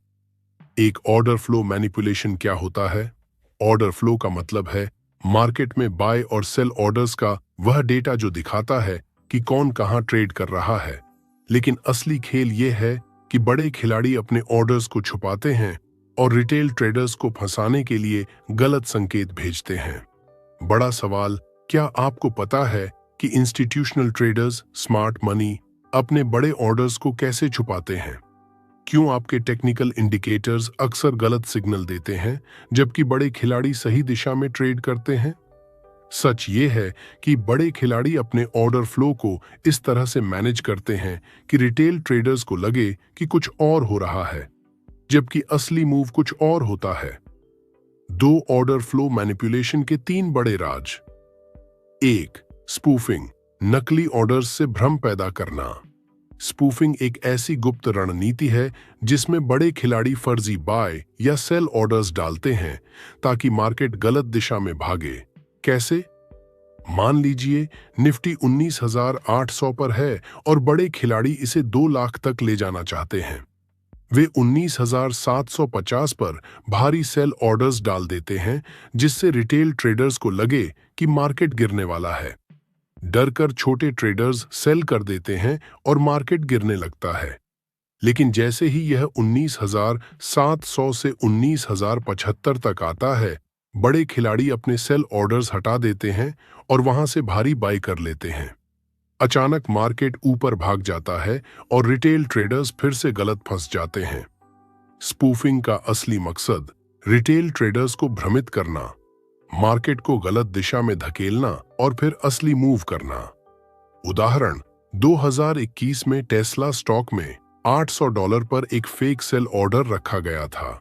एक ऑर्डर फ्लो मैनिपुलेशन क्या होता है? ऑर्डर फ्लो का मतलब है मार्केट में बाय और सेल ऑर्डर्स का वह डेटा जो दिखाता है कि कौन कहां ट्रेड कर रहा है। लेकिन असली खेल यह है कि बड़े खिलाड़ी अपने ऑर्डर्स को छुपाते हैं और रिटेल ट्रेडर्स को फंसाने के लिए गलत संकेत भेजते हैं। बड़ा सवाल, क्या आपको पता है कि इंस्टीट्यूशनल ट्रेडर्स स्मार्ट मनी अपने बड़े ऑर्डर्स को कैसे छुपाते हैं? क्यों आपके टेक्निकल इंडिकेटर्स अक्सर गलत सिग्नल देते हैं जबकि बड़े खिलाड़ी सही दिशा में ट्रेड करते हैं? सच ये है कि बड़े खिलाड़ी अपने ऑर्डर फ्लो को इस तरह से मैनेज करते हैं कि रिटेल ट्रेडर्स को लगे कि कुछ और हो रहा है, जबकि असली मूव कुछ और होता है। दो ऑर्डर फ्लो मैनिपुलेशन के तीन बड़े राज। 1. स्पूफिंग, नकली ऑर्डर्स से भ्रम पैदा करना। स्पूफिंग एक ऐसी गुप्त रणनीति है जिसमें बड़े खिलाड़ी फर्जी बाय या सेल ऑर्डर्स डालते हैं ताकि मार्केट गलत दिशा में भागे। कैसे? मान लीजिए निफ्टी 19,800 पर है और बड़े खिलाड़ी इसे 2 लाख तक ले जाना चाहते हैं। वे 19,750 पर भारी सेल ऑर्डर्स डाल देते हैं जिससे रिटेल ट्रेडर्स को लगे कि मार्केट गिरने वाला है। डरकर छोटे ट्रेडर्स सेल कर देते हैं और मार्केट गिरने लगता है। लेकिन जैसे ही यह 19,700 से 19,075 तक आता है, बड़े खिलाड़ी अपने सेल ऑर्डर्स हटा देते हैं और वहां से भारी बाई कर लेते हैं। अचानक मार्केट ऊपर भाग जाता है और रिटेल ट्रेडर्स फिर से गलत फंस जाते हैं। स्पूफिंग का असली मकसद रिटेल ट्रेडर्स को भ्रमित करना, मार्केट को गलत दिशा में धकेलना और फिर असली मूव करना। उदाहरण, 2021 में टेस्ला स्टॉक में $800 पर एक फेक सेल ऑर्डर रखा गया था,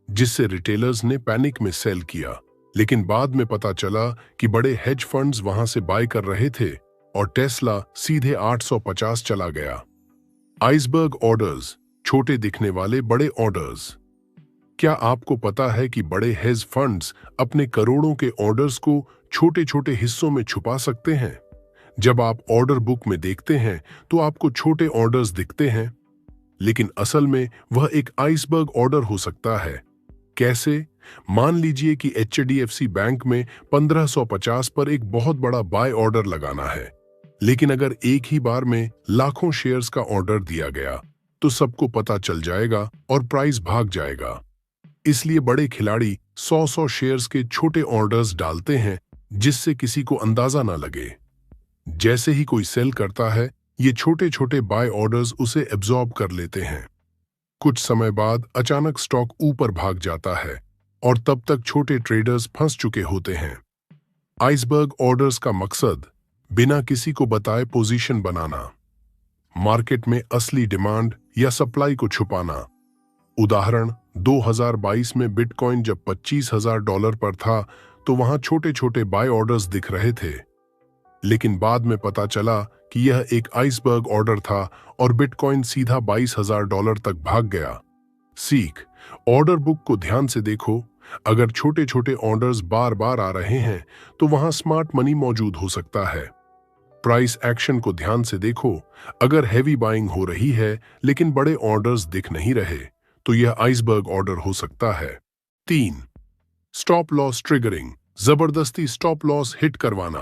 जिससे रिटेलर्स ने पैनिक में सेल किया। लेकिन बाद में पता चला कि बड़े हेज फंड्स वहां से बाय कर रहे थे और टेस्ला सीधे 850 चला गया। आइसबर्ग ऑर्डर्स, छोटे दिखने वाले बड़े ऑर्डर्स। क्या आपको पता है कि बड़े हेज फंड्स अपने करोड़ों के ऑर्डर्स को छोटे छोटे हिस्सों में छुपा सकते हैं? जब आप ऑर्डर बुक में देखते हैं तो आपको छोटे ऑर्डर्स दिखते हैं, लेकिन असल में वह एक आइसबर्ग ऑर्डर हो सकता है। कैसे? मान लीजिए कि HDFC बैंक में 1550 पर एक बहुत बड़ा बाय ऑर्डर लगाना है, लेकिन अगर एक ही बार में लाखों शेयर्स का ऑर्डर दिया गया तो सबको पता चल जाएगा और प्राइस भाग जाएगा। इसलिए बड़े खिलाड़ी 100 शेयर्स के छोटे ऑर्डर्स डालते हैं जिससे किसी को अंदाजा ना लगे। जैसे ही कोई सेल करता है, ये छोटे छोटे बाय ऑर्डर्स उसे एब्जॉर्ब कर लेते हैं। कुछ समय बाद अचानक स्टॉक ऊपर भाग जाता है और तब तक छोटे ट्रेडर्स फंस चुके होते हैं। आइसबर्ग ऑर्डर्स का मकसद बिना किसी को बताए पोजीशन बनाना, मार्केट में असली डिमांड या सप्लाई को छुपाना। उदाहरण, 2022 में बिटकॉइन जब $25,000 पर था तो वहां छोटे छोटे बाय ऑर्डर्स दिख रहे थे, लेकिन बाद में पता चला कि यह एक आइसबर्ग ऑर्डर था और बिटकॉइन सीधा $22,000 तक भाग गया। सीख, ऑर्डर बुक को ध्यान से देखो। अगर छोटे छोटे ऑर्डर्स बार बार आ रहे हैं तो वहां स्मार्ट मनी मौजूद हो सकता है। प्राइस एक्शन को ध्यान से देखो। अगर हैवी बाइंग हो रही है लेकिन बड़े ऑर्डर्स दिख नहीं रहे तो यह आइसबर्ग ऑर्डर हो सकता है। 3. स्टॉप लॉस ट्रिगरिंग, जबरदस्ती स्टॉप लॉस हिट करवाना।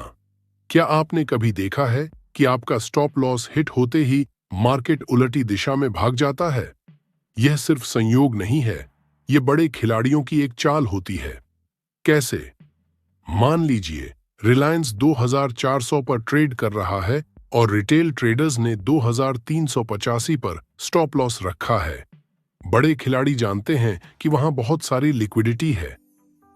क्या आपने कभी देखा है कि आपका स्टॉप लॉस हिट होते ही मार्केट उलटी दिशा में भाग जाता है? यह सिर्फ संयोग नहीं है, यह बड़े खिलाड़ियों की एक चाल होती है। कैसे? मान लीजिए रिलायंस 2400 पर ट्रेड कर रहा है और रिटेल ट्रेडर्स ने 2385 पर स्टॉप लॉस रखा है। बड़े खिलाड़ी जानते हैं कि वहां बहुत सारी लिक्विडिटी है।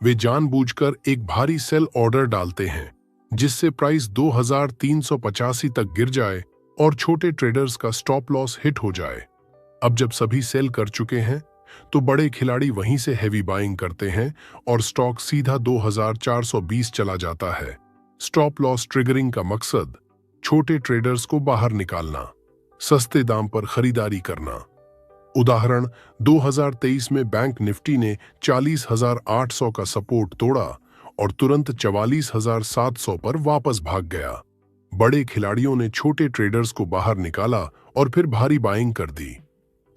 वे जानबूझकर एक भारी सेल ऑर्डर डालते हैं जिससे प्राइस 2385 तक गिर जाए और छोटे ट्रेडर्स का स्टॉप लॉस हिट हो जाए। अब जब सभी सेल कर चुके हैं तो बड़े खिलाड़ी वहीं से हैवी बाइंग करते हैं और स्टॉक सीधा 2420 चला जाता है। स्टॉप लॉस ट्रिगरिंग का मकसद छोटे ट्रेडर्स को बाहर निकालना, सस्ते दाम पर खरीदारी करना। उदाहरण, 2023 में बैंक निफ्टी ने 40,800 का सपोर्ट तोड़ा और तुरंत 44,700 पर वापस भाग गया। बड़े खिलाड़ियों ने छोटे ट्रेडर्स को बाहर निकाला और फिर भारी बाइंग कर दी।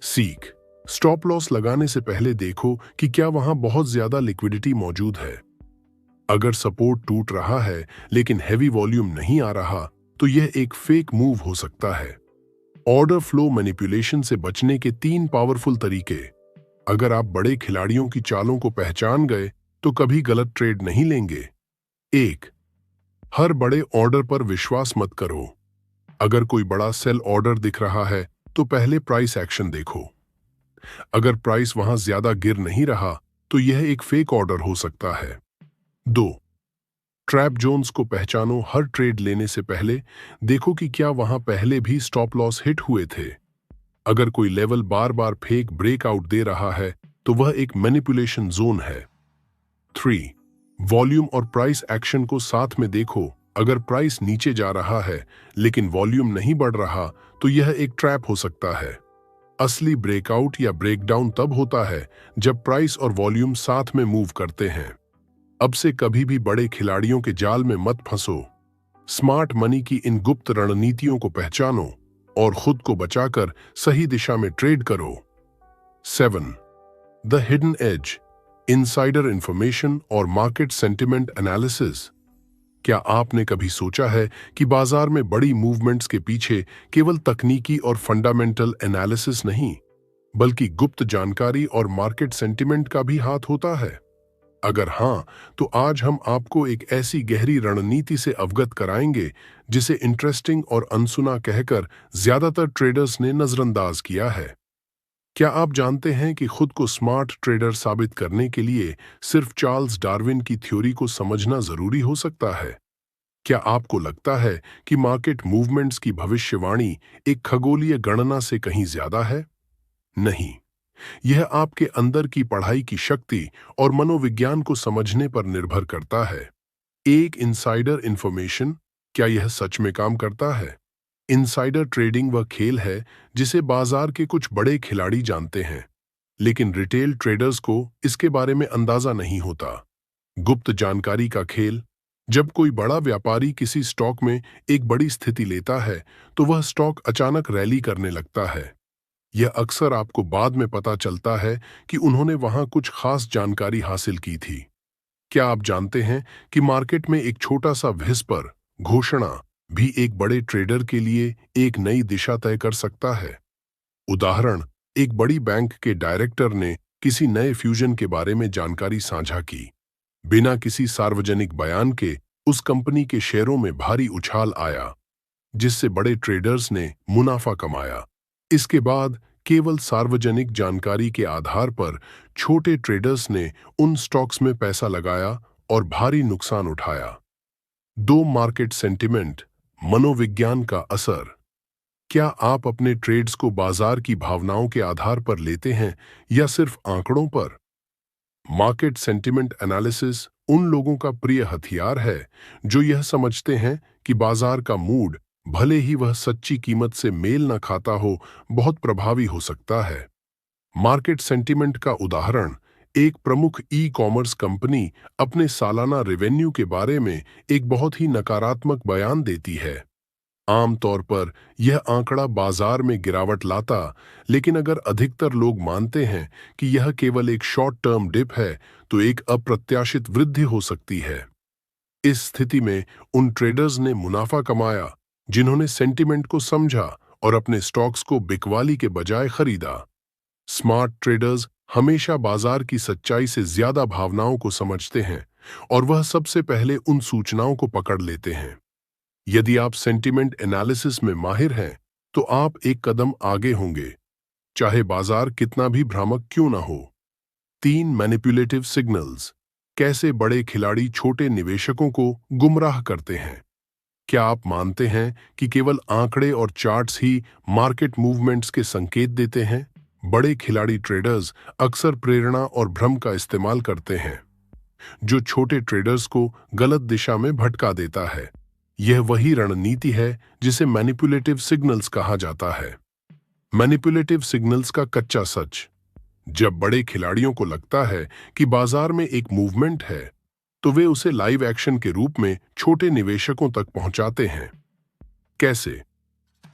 सीख, स्टॉप लॉस लगाने से पहले देखो कि क्या वहां बहुत ज्यादा लिक्विडिटी मौजूद है। अगर सपोर्ट टूट रहा है लेकिन हैवी वॉल्यूम नहीं आ रहा तो यह एक फेक मूव हो सकता है। ऑर्डर फ्लो मैनिपुलेशन से बचने के 3 पावरफुल तरीके। अगर आप बड़े खिलाड़ियों की चालों को पहचान गए तो कभी गलत ट्रेड नहीं लेंगे। 1. हर बड़े ऑर्डर पर विश्वास मत करो। अगर कोई बड़ा सेल ऑर्डर दिख रहा है तो पहले प्राइस एक्शन देखो। अगर प्राइस वहां ज्यादा गिर नहीं रहा तो यह एक फेक ऑर्डर हो सकता है। 2. ट्रैप जोन्स को पहचानो। हर ट्रेड लेने से पहले देखो कि क्या वहां पहले भी स्टॉप लॉस हिट हुए थे। अगर कोई लेवल बार बार फेक ब्रेकआउट दे रहा है तो वह एक मैनिपुलेशन जोन है। 3. वॉल्यूम और प्राइस एक्शन को साथ में देखो। अगर प्राइस नीचे जा रहा है लेकिन वॉल्यूम नहीं बढ़ रहा तो यह एक ट्रैप हो सकता है। असली ब्रेकआउट या ब्रेकडाउन तब होता है जब प्राइस और वॉल्यूम साथ में मूव करते हैं। अब से कभी भी बड़े खिलाड़ियों के जाल में मत फंसो। स्मार्ट मनी की इन गुप्त रणनीतियों को पहचानो और खुद को बचाकर सही दिशा में ट्रेड करो। 7. The hidden as, insider information और मार्केट सेंटिमेंट एनालिसिस। क्या आपने कभी सोचा है कि बाजार में बड़ी मूवमेंट्स के पीछे केवल तकनीकी और फंडामेंटल एनालिसिस नहीं, बल्कि गुप्त जानकारी और मार्केट सेंटिमेंट का भी हाथ होता है? अगर हां, तो आज हम आपको एक ऐसी गहरी रणनीति से अवगत कराएंगे जिसे इंटरेस्टिंग और अनसुना कहकर ज्यादातर ट्रेडर्स ने नजरअंदाज किया है। क्या आप जानते हैं कि खुद को स्मार्ट ट्रेडर साबित करने के लिए सिर्फ चार्ल्स डार्विन की थ्योरी को समझना जरूरी हो सकता है? क्या आपको लगता है कि मार्केट मूवमेंट्स की भविष्यवाणी एक खगोलीय गणना से कहीं ज्यादा है? नहीं, यह आपके अंदर की पढ़ाई की शक्ति और मनोविज्ञान को समझने पर निर्भर करता है। एक इनसाइडर इंफॉर्मेशन, क्या यह सच में काम करता है? इनसाइडर ट्रेडिंग वह खेल है जिसे बाजार के कुछ बड़े खिलाड़ी जानते हैं, लेकिन रिटेल ट्रेडर्स को इसके बारे में अंदाजा नहीं होता। गुप्त जानकारी का खेल। जब कोई बड़ा व्यापारी किसी स्टॉक में एक बड़ी स्थिति लेता है तो वह स्टॉक अचानक रैली करने लगता है। यह अक्सर आपको बाद में पता चलता है कि उन्होंने वहां कुछ खास जानकारी हासिल की थी। क्या आप जानते हैं कि मार्केट में एक छोटा सा व्हिस्पर घोषणा भी एक बड़े ट्रेडर के लिए एक नई दिशा तय कर सकता है? उदाहरण, एक बड़ी बैंक के डायरेक्टर ने किसी नए फ्यूजन के बारे में जानकारी साझा की। बिना किसी सार्वजनिक बयान के उस कंपनी के शेयरों में भारी उछाल आया, जिससे बड़े ट्रेडर्स ने मुनाफा कमाया। इसके बाद केवल सार्वजनिक जानकारी के आधार पर छोटे ट्रेडर्स ने उन स्टॉक्स में पैसा लगाया और भारी नुकसान उठाया। 2. मार्केट सेंटिमेंट, मनोविज्ञान का असर। क्या आप अपने ट्रेड्स को बाजार की भावनाओं के आधार पर लेते हैं या सिर्फ आंकड़ों पर? मार्केट सेंटिमेंट एनालिसिस उन लोगों का प्रिय हथियार है जो यह समझते हैं कि बाजार का मूड, भले ही वह सच्ची कीमत से मेल न खाता हो, बहुत प्रभावी हो सकता है। मार्केट सेंटिमेंट का उदाहरण, एक प्रमुख ई कॉमर्स कंपनी अपने सालाना रेवेन्यू के बारे में एक बहुत ही नकारात्मक बयान देती है। आमतौर पर यह आंकड़ा बाजार में गिरावट लाता, लेकिन अगर अधिकतर लोग मानते हैं कि यह केवल एक शॉर्ट टर्म डिप है, तो एक अप्रत्याशित वृद्धि हो सकती है। इस स्थिति में उन ट्रेडर्स ने मुनाफा कमाया जिन्होंने सेंटिमेंट को समझा और अपने स्टॉक्स को बिकवाली के बजाय खरीदा। स्मार्ट ट्रेडर्स हमेशा बाजार की सच्चाई से ज्यादा भावनाओं को समझते हैं और वह सबसे पहले उन सूचनाओं को पकड़ लेते हैं। यदि आप सेंटिमेंट एनालिसिस में माहिर हैं, तो आप एक कदम आगे होंगे, चाहे बाजार कितना भी भ्रामक क्यों ना हो। 3. मैनिपुलेटिव सिग्नल्स, कैसे बड़े खिलाड़ी छोटे निवेशकों को गुमराह करते हैं। क्या आप मानते हैं कि केवल आंकड़े और चार्ट्स ही मार्केट मूवमेंट्स के संकेत देते हैं? बड़े खिलाड़ी ट्रेडर्स अक्सर प्रेरणा और भ्रम का इस्तेमाल करते हैं, जो छोटे ट्रेडर्स को गलत दिशा में भटका देता है। यह वही रणनीति है जिसे मैनिपुलेटिव सिग्नल्स कहा जाता है। मैनिपुलेटिव सिग्नल्स का कच्चा सच। जब बड़े खिलाड़ियों को लगता है कि बाजार में एक मूवमेंट है, तो वे उसे लाइव एक्शन के रूप में छोटे निवेशकों तक पहुंचाते हैं। कैसे?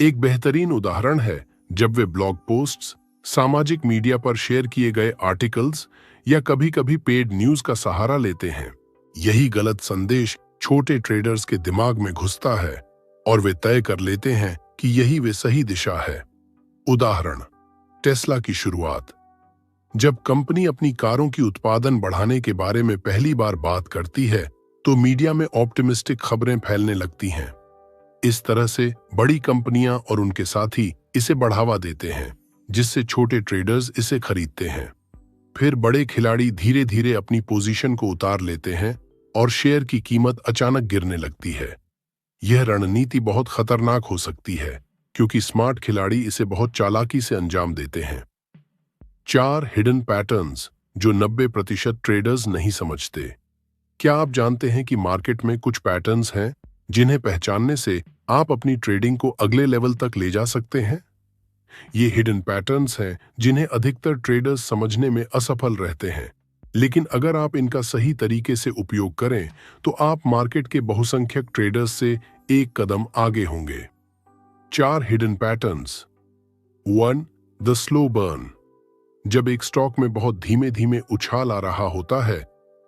एक बेहतरीन उदाहरण है जब वे ब्लॉग पोस्ट्स, सामाजिक मीडिया पर शेयर किए गए आर्टिकल्स या कभी-कभी पेड न्यूज का सहारा लेते हैं। यही गलत संदेश छोटे ट्रेडर्स के दिमाग में घुसता है और वे तय कर लेते हैं कि यही वे सही दिशा है। उदाहरण, टेस्ला की शुरुआत। जब कंपनी अपनी कारों की उत्पादन बढ़ाने के बारे में पहली बार बात करती है तो मीडिया में ऑप्टिमिस्टिक खबरें फैलने लगती हैं। इस तरह से बड़ी कंपनियां और उनके साथी इसे बढ़ावा देते हैं, जिससे छोटे ट्रेडर्स इसे खरीदते हैं। फिर बड़े खिलाड़ी धीरे धीरे अपनी पोजीशन को उतार लेते हैं और शेयर की कीमत अचानक गिरने लगती है। यह रणनीति बहुत खतरनाक हो सकती है, क्योंकि स्मार्ट खिलाड़ी इसे बहुत चालाकी से अंजाम देते हैं। 4 हिडन पैटर्न्स जो 90% ट्रेडर्स नहीं समझते। क्या आप जानते हैं कि मार्केट में कुछ पैटर्न्स हैं जिन्हें पहचानने से आप अपनी ट्रेडिंग को अगले लेवल तक ले जा सकते हैं? ये हिडन पैटर्न्स हैं जिन्हें अधिकतर ट्रेडर्स समझने में असफल रहते हैं, लेकिन अगर आप इनका सही तरीके से उपयोग करें तो आप मार्केट के बहुसंख्यक ट्रेडर्स से एक कदम आगे होंगे। 4 hidden patterns. 1. The slow burn. जब एक स्टॉक में बहुत धीमे धीमे उछाल आ रहा होता है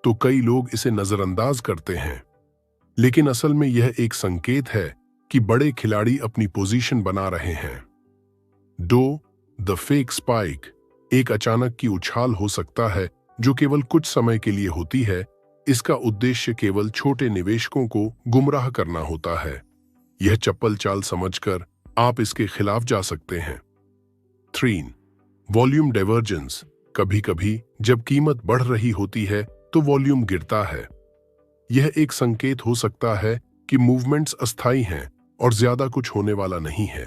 तो कई लोग इसे नजरअंदाज करते हैं, लेकिन असल में यह एक संकेत है कि बड़े खिलाड़ी अपनी पोजीशन बना रहे हैं। 2. The fake spike. एक अचानक की उछाल हो सकता है जो केवल कुछ समय के लिए होती है। इसका उद्देश्य केवल छोटे निवेशकों को गुमराह करना होता है। यह चप्पल चाल समझकर आप इसके खिलाफ जा सकते हैं। 3. Volume divergence. कभी कभी जब कीमत बढ़ रही होती है तो वॉल्यूम गिरता है। यह एक संकेत हो सकता है कि मूवमेंट्स अस्थायी हैं और ज्यादा कुछ होने वाला नहीं है।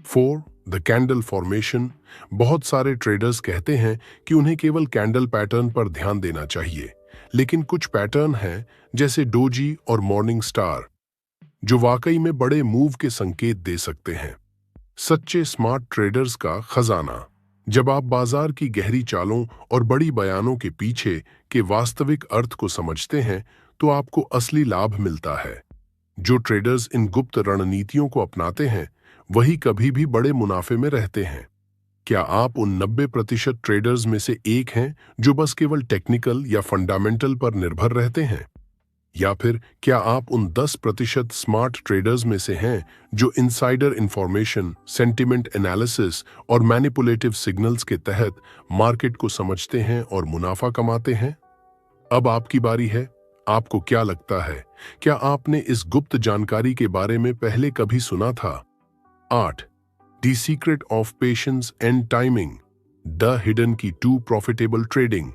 4. The candle formation. बहुत सारे ट्रेडर्स कहते हैं कि उन्हें केवल कैंडल पैटर्न पर ध्यान देना चाहिए, लेकिन कुछ पैटर्न हैं जैसे डोजी और मॉर्निंग स्टार जो वाकई में बड़े मूव के संकेत दे सकते हैं। सच्चे स्मार्ट ट्रेडर्स का खजाना। जब आप बाजार की गहरी चालों और बड़ी बयानों के पीछे के वास्तविक अर्थ को समझते हैं तो आपको असली लाभ मिलता है। जो ट्रेडर्स इन गुप्त रणनीतियों को अपनाते हैं वही कभी भी बड़े मुनाफे में रहते हैं। क्या आप उन 90% ट्रेडर्स में से एक हैं जो बस केवल टेक्निकल या फंडामेंटल पर निर्भर रहते हैं? या फिर क्या आप उन 10% स्मार्ट ट्रेडर्स में से हैं जो इनसाइडर इंफॉर्मेशन, सेंटिमेंट एनालिसिस और मैनिपुलेटिव सिग्नल्स के तहत मार्केट को समझते हैं और मुनाफा कमाते हैं? अब आपकी बारी है। आपको क्या लगता है, क्या आपने इस गुप्त जानकारी के बारे में पहले कभी सुना था? 8. The secret of patience and timing. The hidden की टू प्रॉफिटेबल ट्रेडिंग।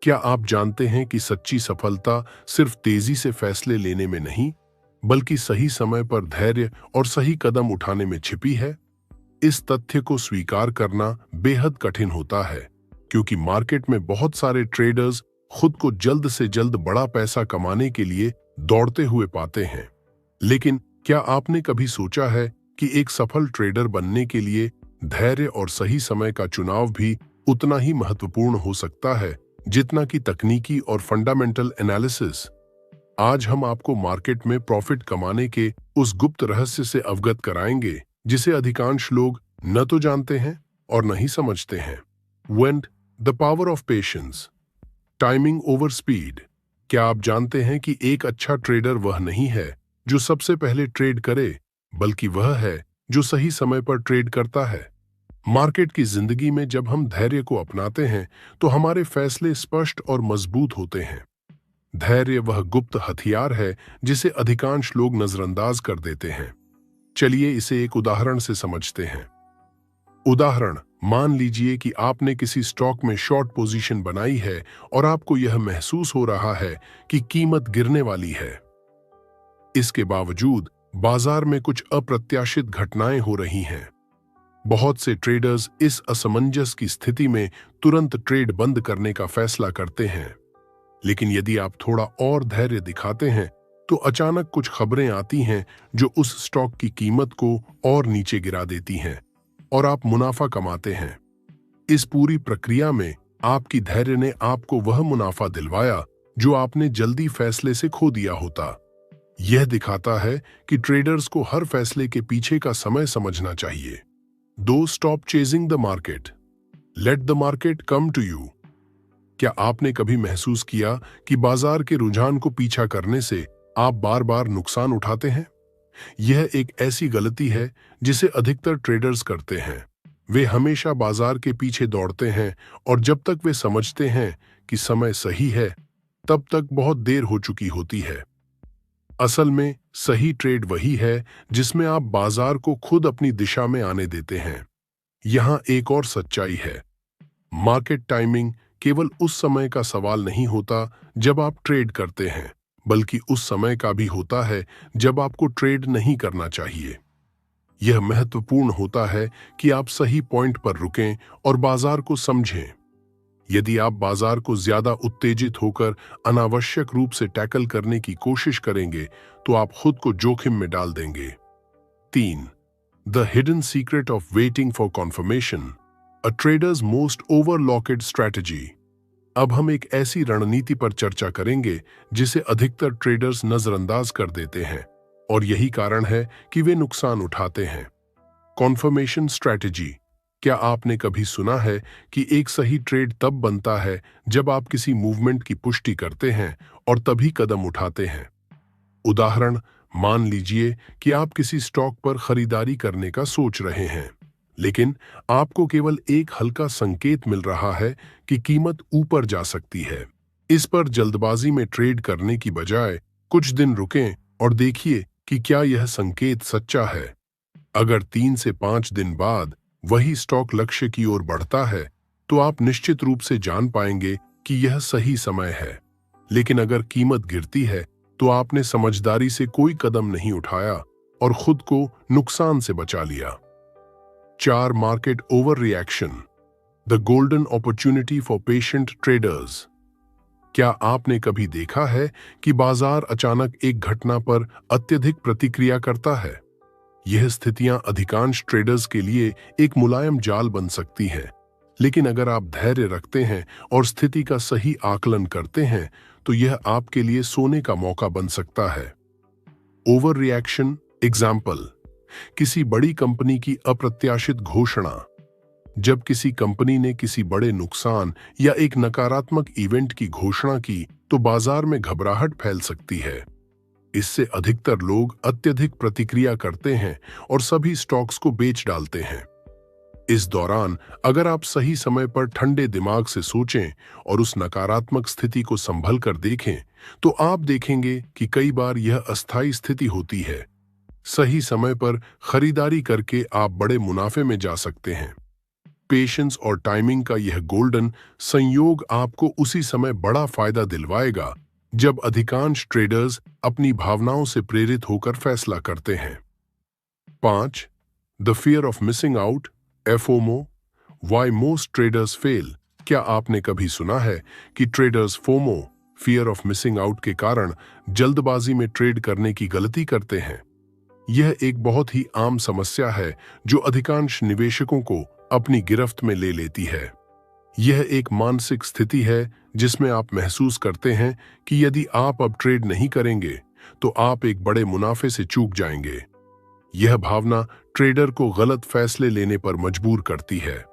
क्या आप जानते हैं कि सच्ची सफलता सिर्फ तेजी से फैसले लेने में नहीं, बल्कि सही समय पर धैर्य और सही कदम उठाने में छिपी है? इस तथ्य को स्वीकार करना बेहद कठिन होता है, क्योंकि मार्केट में बहुत सारे ट्रेडर्स खुद को जल्द से जल्द बड़ा पैसा कमाने के लिए दौड़ते हुए पाते हैं। लेकिन क्या आपने कभी सोचा है कि एक सफल ट्रेडर बनने के लिए धैर्य और सही समय का चुनाव भी उतना ही महत्वपूर्ण हो सकता है जितना कि तकनीकी और फंडामेंटल एनालिसिस? आज हम आपको मार्केट में प्रॉफिट कमाने के उस गुप्त रहस्य से अवगत कराएंगे जिसे अधिकांश लोग न तो जानते हैं और न ही समझते हैं। Went the power of patience. Timing over speed. क्या आप जानते हैं कि एक अच्छा ट्रेडर वह नहीं है जो सबसे पहले ट्रेड करे, बल्कि वह है जो सही समय पर ट्रेड करता है। मार्केट की जिंदगी में जब हम धैर्य को अपनाते हैं तो हमारे फैसले स्पष्ट और मजबूत होते हैं। धैर्य वह गुप्त हथियार है जिसे अधिकांश लोग नजरअंदाज कर देते हैं। चलिए इसे एक उदाहरण से समझते हैं। उदाहरण, मान लीजिए कि आपने किसी स्टॉक में शॉर्ट पोजीशन बनाई है और आपको यह महसूस हो रहा है कि कीमत गिरने वाली है। इसके बावजूद बाजार में कुछ अप्रत्याशित घटनाएं हो रही हैं। बहुत से ट्रेडर्स इस असमंजस की स्थिति में तुरंत ट्रेड बंद करने का फैसला करते हैं। लेकिन यदि आप थोड़ा और धैर्य दिखाते हैं तो अचानक कुछ खबरें आती हैं जो उस स्टॉक की कीमत को और नीचे गिरा देती हैं और आप मुनाफा कमाते हैं। इस पूरी प्रक्रिया में आपकी धैर्य ने आपको वह मुनाफा दिलवाया जो आपने जल्दी फैसले से खो दिया होता। यह दिखाता है कि ट्रेडर्स को हर फैसले के पीछे का समय समझना चाहिए। Don't stop chasing the market, let the market come to you. क्या आपने कभी महसूस किया कि बाजार के रुझान को पीछा करने से आप बार बार नुकसान उठाते हैं? यह एक ऐसी गलती है जिसे अधिकतर ट्रेडर्स करते हैं। वे हमेशा बाजार के पीछे दौड़ते हैं और जब तक वे समझते हैं कि समय सही है, तब तक बहुत देर हो चुकी होती है। असल में सही ट्रेड वही है जिसमें आप बाजार को खुद अपनी दिशा में आने देते हैं। यहाँ एक और सच्चाई है, मार्केट टाइमिंग केवल उस समय का सवाल नहीं होता जब आप ट्रेड करते हैं, बल्कि उस समय का भी होता है जब आपको ट्रेड नहीं करना चाहिए। यह महत्वपूर्ण होता है कि आप सही पॉइंट पर रुकें और बाजार को समझें। यदि आप बाजार को ज्यादा उत्तेजित होकर अनावश्यक रूप से टैकल करने की कोशिश करेंगे, तो आप खुद को जोखिम में डाल देंगे। 3. The hidden secret of waiting for confirmation, a traders most overlooked strategy. अब हम एक ऐसी रणनीति पर चर्चा करेंगे जिसे अधिकतर ट्रेडर्स नजरअंदाज कर देते हैं, और यही कारण है कि वे नुकसान उठाते हैं। Conformation strategy. क्या आपने कभी सुना है कि एक सही ट्रेड तब बनता है जब आप किसी मूवमेंट की पुष्टि करते हैं और तभी कदम उठाते हैं? उदाहरण, मान लीजिए कि आप किसी स्टॉक पर खरीदारी करने का सोच रहे हैं, लेकिन आपको केवल एक हल्का संकेत मिल रहा है कि कीमत ऊपर जा सकती है। इस पर जल्दबाजी में ट्रेड करने की बजाय कुछ दिन रुकें और देखिए कि क्या यह संकेत सच्चा है। अगर 3 से 5 दिन बाद वही स्टॉक लक्ष्य की ओर बढ़ता है, तो आप निश्चित रूप से जान पाएंगे कि यह सही समय है। लेकिन अगर कीमत गिरती है, तो आपने समझदारी से कोई कदम नहीं उठाया और खुद को नुकसान से बचा लिया। 4. Market over reaction, the golden opportunity for patient traders. क्या आपने कभी देखा है कि बाजार अचानक एक घटना पर अत्यधिक प्रतिक्रिया करता है? यह स्थितियां अधिकांश ट्रेडर्स के लिए एक मुलायम जाल बन सकती हैं, लेकिन अगर आप धैर्य रखते हैं और स्थिति का सही आकलन करते हैं, तो यह आपके लिए सोने का मौका बन सकता है। ओवर रिएक्शन एग्जाम्पल, किसी बड़ी कंपनी की अप्रत्याशित घोषणा। जब किसी कंपनी ने किसी बड़े नुकसान या एक नकारात्मक इवेंट की घोषणा की, तो बाजार में घबराहट फैल सकती है। इससे अधिकतर लोग अत्यधिक प्रतिक्रिया करते हैं और सभी स्टॉक्स को बेच डालते हैं। इस दौरान अगर आप सही समय पर ठंडे दिमाग से सोचें और उस नकारात्मक स्थिति को संभल कर देखें, तो आप देखेंगे कि कई बार यह अस्थायी स्थिति होती है। सही समय पर खरीदारी करके आप बड़े मुनाफे में जा सकते हैं। पेशेंस और टाइमिंग का यह गोल्डन संयोग आपको उसी समय बड़ा फायदा दिलवाएगा जब अधिकांश ट्रेडर्स अपनी भावनाओं से प्रेरित होकर फैसला करते हैं। 5. The fear of missing out, FOMO, why most traders fail. क्या आपने कभी सुना है कि traders FOMO, fear of missing out के कारण जल्दबाजी में ट्रेड करने की गलती करते हैं? यह एक बहुत ही आम समस्या है जो अधिकांश निवेशकों को अपनी गिरफ्त में ले लेती है। यह एक मानसिक स्थिति है जिसमें आप महसूस करते हैं कि यदि आप अब ट्रेड नहीं करेंगे, तो आप एक बड़े मुनाफे से चूक जाएंगे। यह भावना ट्रेडर को गलत फैसले लेने पर मजबूर करती है।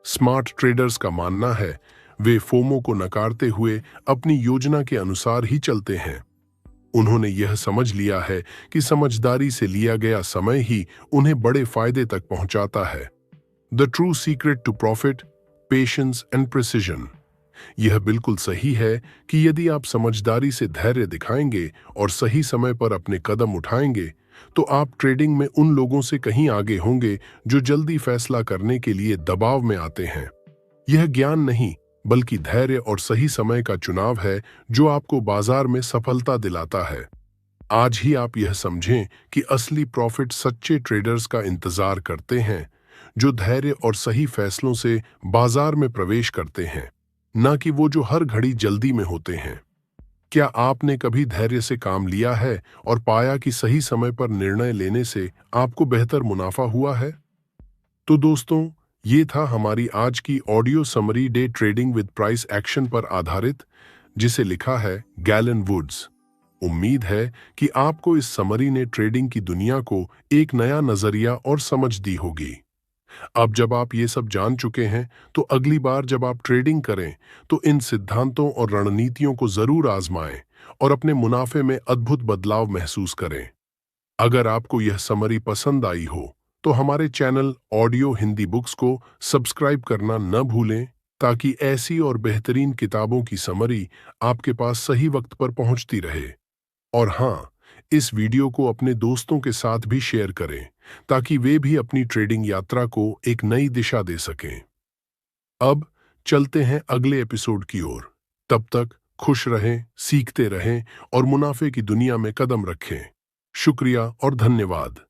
स्मार्ट ट्रेडर्स का मानना है वे फोमो को नकारते हुए अपनी योजना के अनुसार ही चलते हैं। उन्होंने यह समझ लिया है कि समझदारी से लिया गया समय ही उन्हें बड़े फायदे तक पहुंचाता है। The true secret to profit, patience and precision. यह बिल्कुल सही है कि यदि आप समझदारी से धैर्य दिखाएंगे और सही समय पर अपने कदम उठाएंगे, तो आप ट्रेडिंग में उन लोगों से कहीं आगे होंगे जो जल्दी फैसला करने के लिए दबाव में आते हैं। यह ज्ञान नहीं, बल्कि धैर्य और सही समय का चुनाव है जो आपको बाजार में सफलता दिलाता है। आज ही आप यह समझें कि असली प्रॉफिट सच्चे ट्रेडर्स का इंतजार करते हैं, जो धैर्य और सही फैसलों से बाजार में प्रवेश करते हैं, न कि वो जो हर घड़ी जल्दी में होते हैं। क्या आपने कभी धैर्य से काम लिया है और पाया कि सही समय पर निर्णय लेने से आपको बेहतर मुनाफा हुआ है? तो दोस्तों, ये था हमारी आज की audio summary day trading with price action पर आधारित, जिसे लिखा है गैलन वुड्स। उम्मीद है कि आपको इस समरी ने ट्रेडिंग की दुनिया को एक नया नजरिया और समझ दी होगी। अब जब आप ये सब जान चुके हैं, तो अगली बार जब आप ट्रेडिंग करें, तो इन सिद्धांतों और रणनीतियों को जरूर आजमाएं और अपने मुनाफे में अद्भुत बदलाव महसूस करें। अगर आपको यह समरी पसंद आई हो, तो हमारे चैनल ऑडियो हिंदी बुक्स को सब्सक्राइब करना न भूलें, ताकि ऐसी और बेहतरीन किताबों की समरी आपके पास सही वक्त पर पहुंचती रहे। और हाँ, इस वीडियो को अपने दोस्तों के साथ भी शेयर करें, ताकि वे भी अपनी ट्रेडिंग यात्रा को एक नई दिशा दे सकें। अब चलते हैं अगले एपिसोड की ओर। तब तक खुश रहें, सीखते रहें और मुनाफे की दुनिया में कदम रखें। शुक्रिया और धन्यवाद।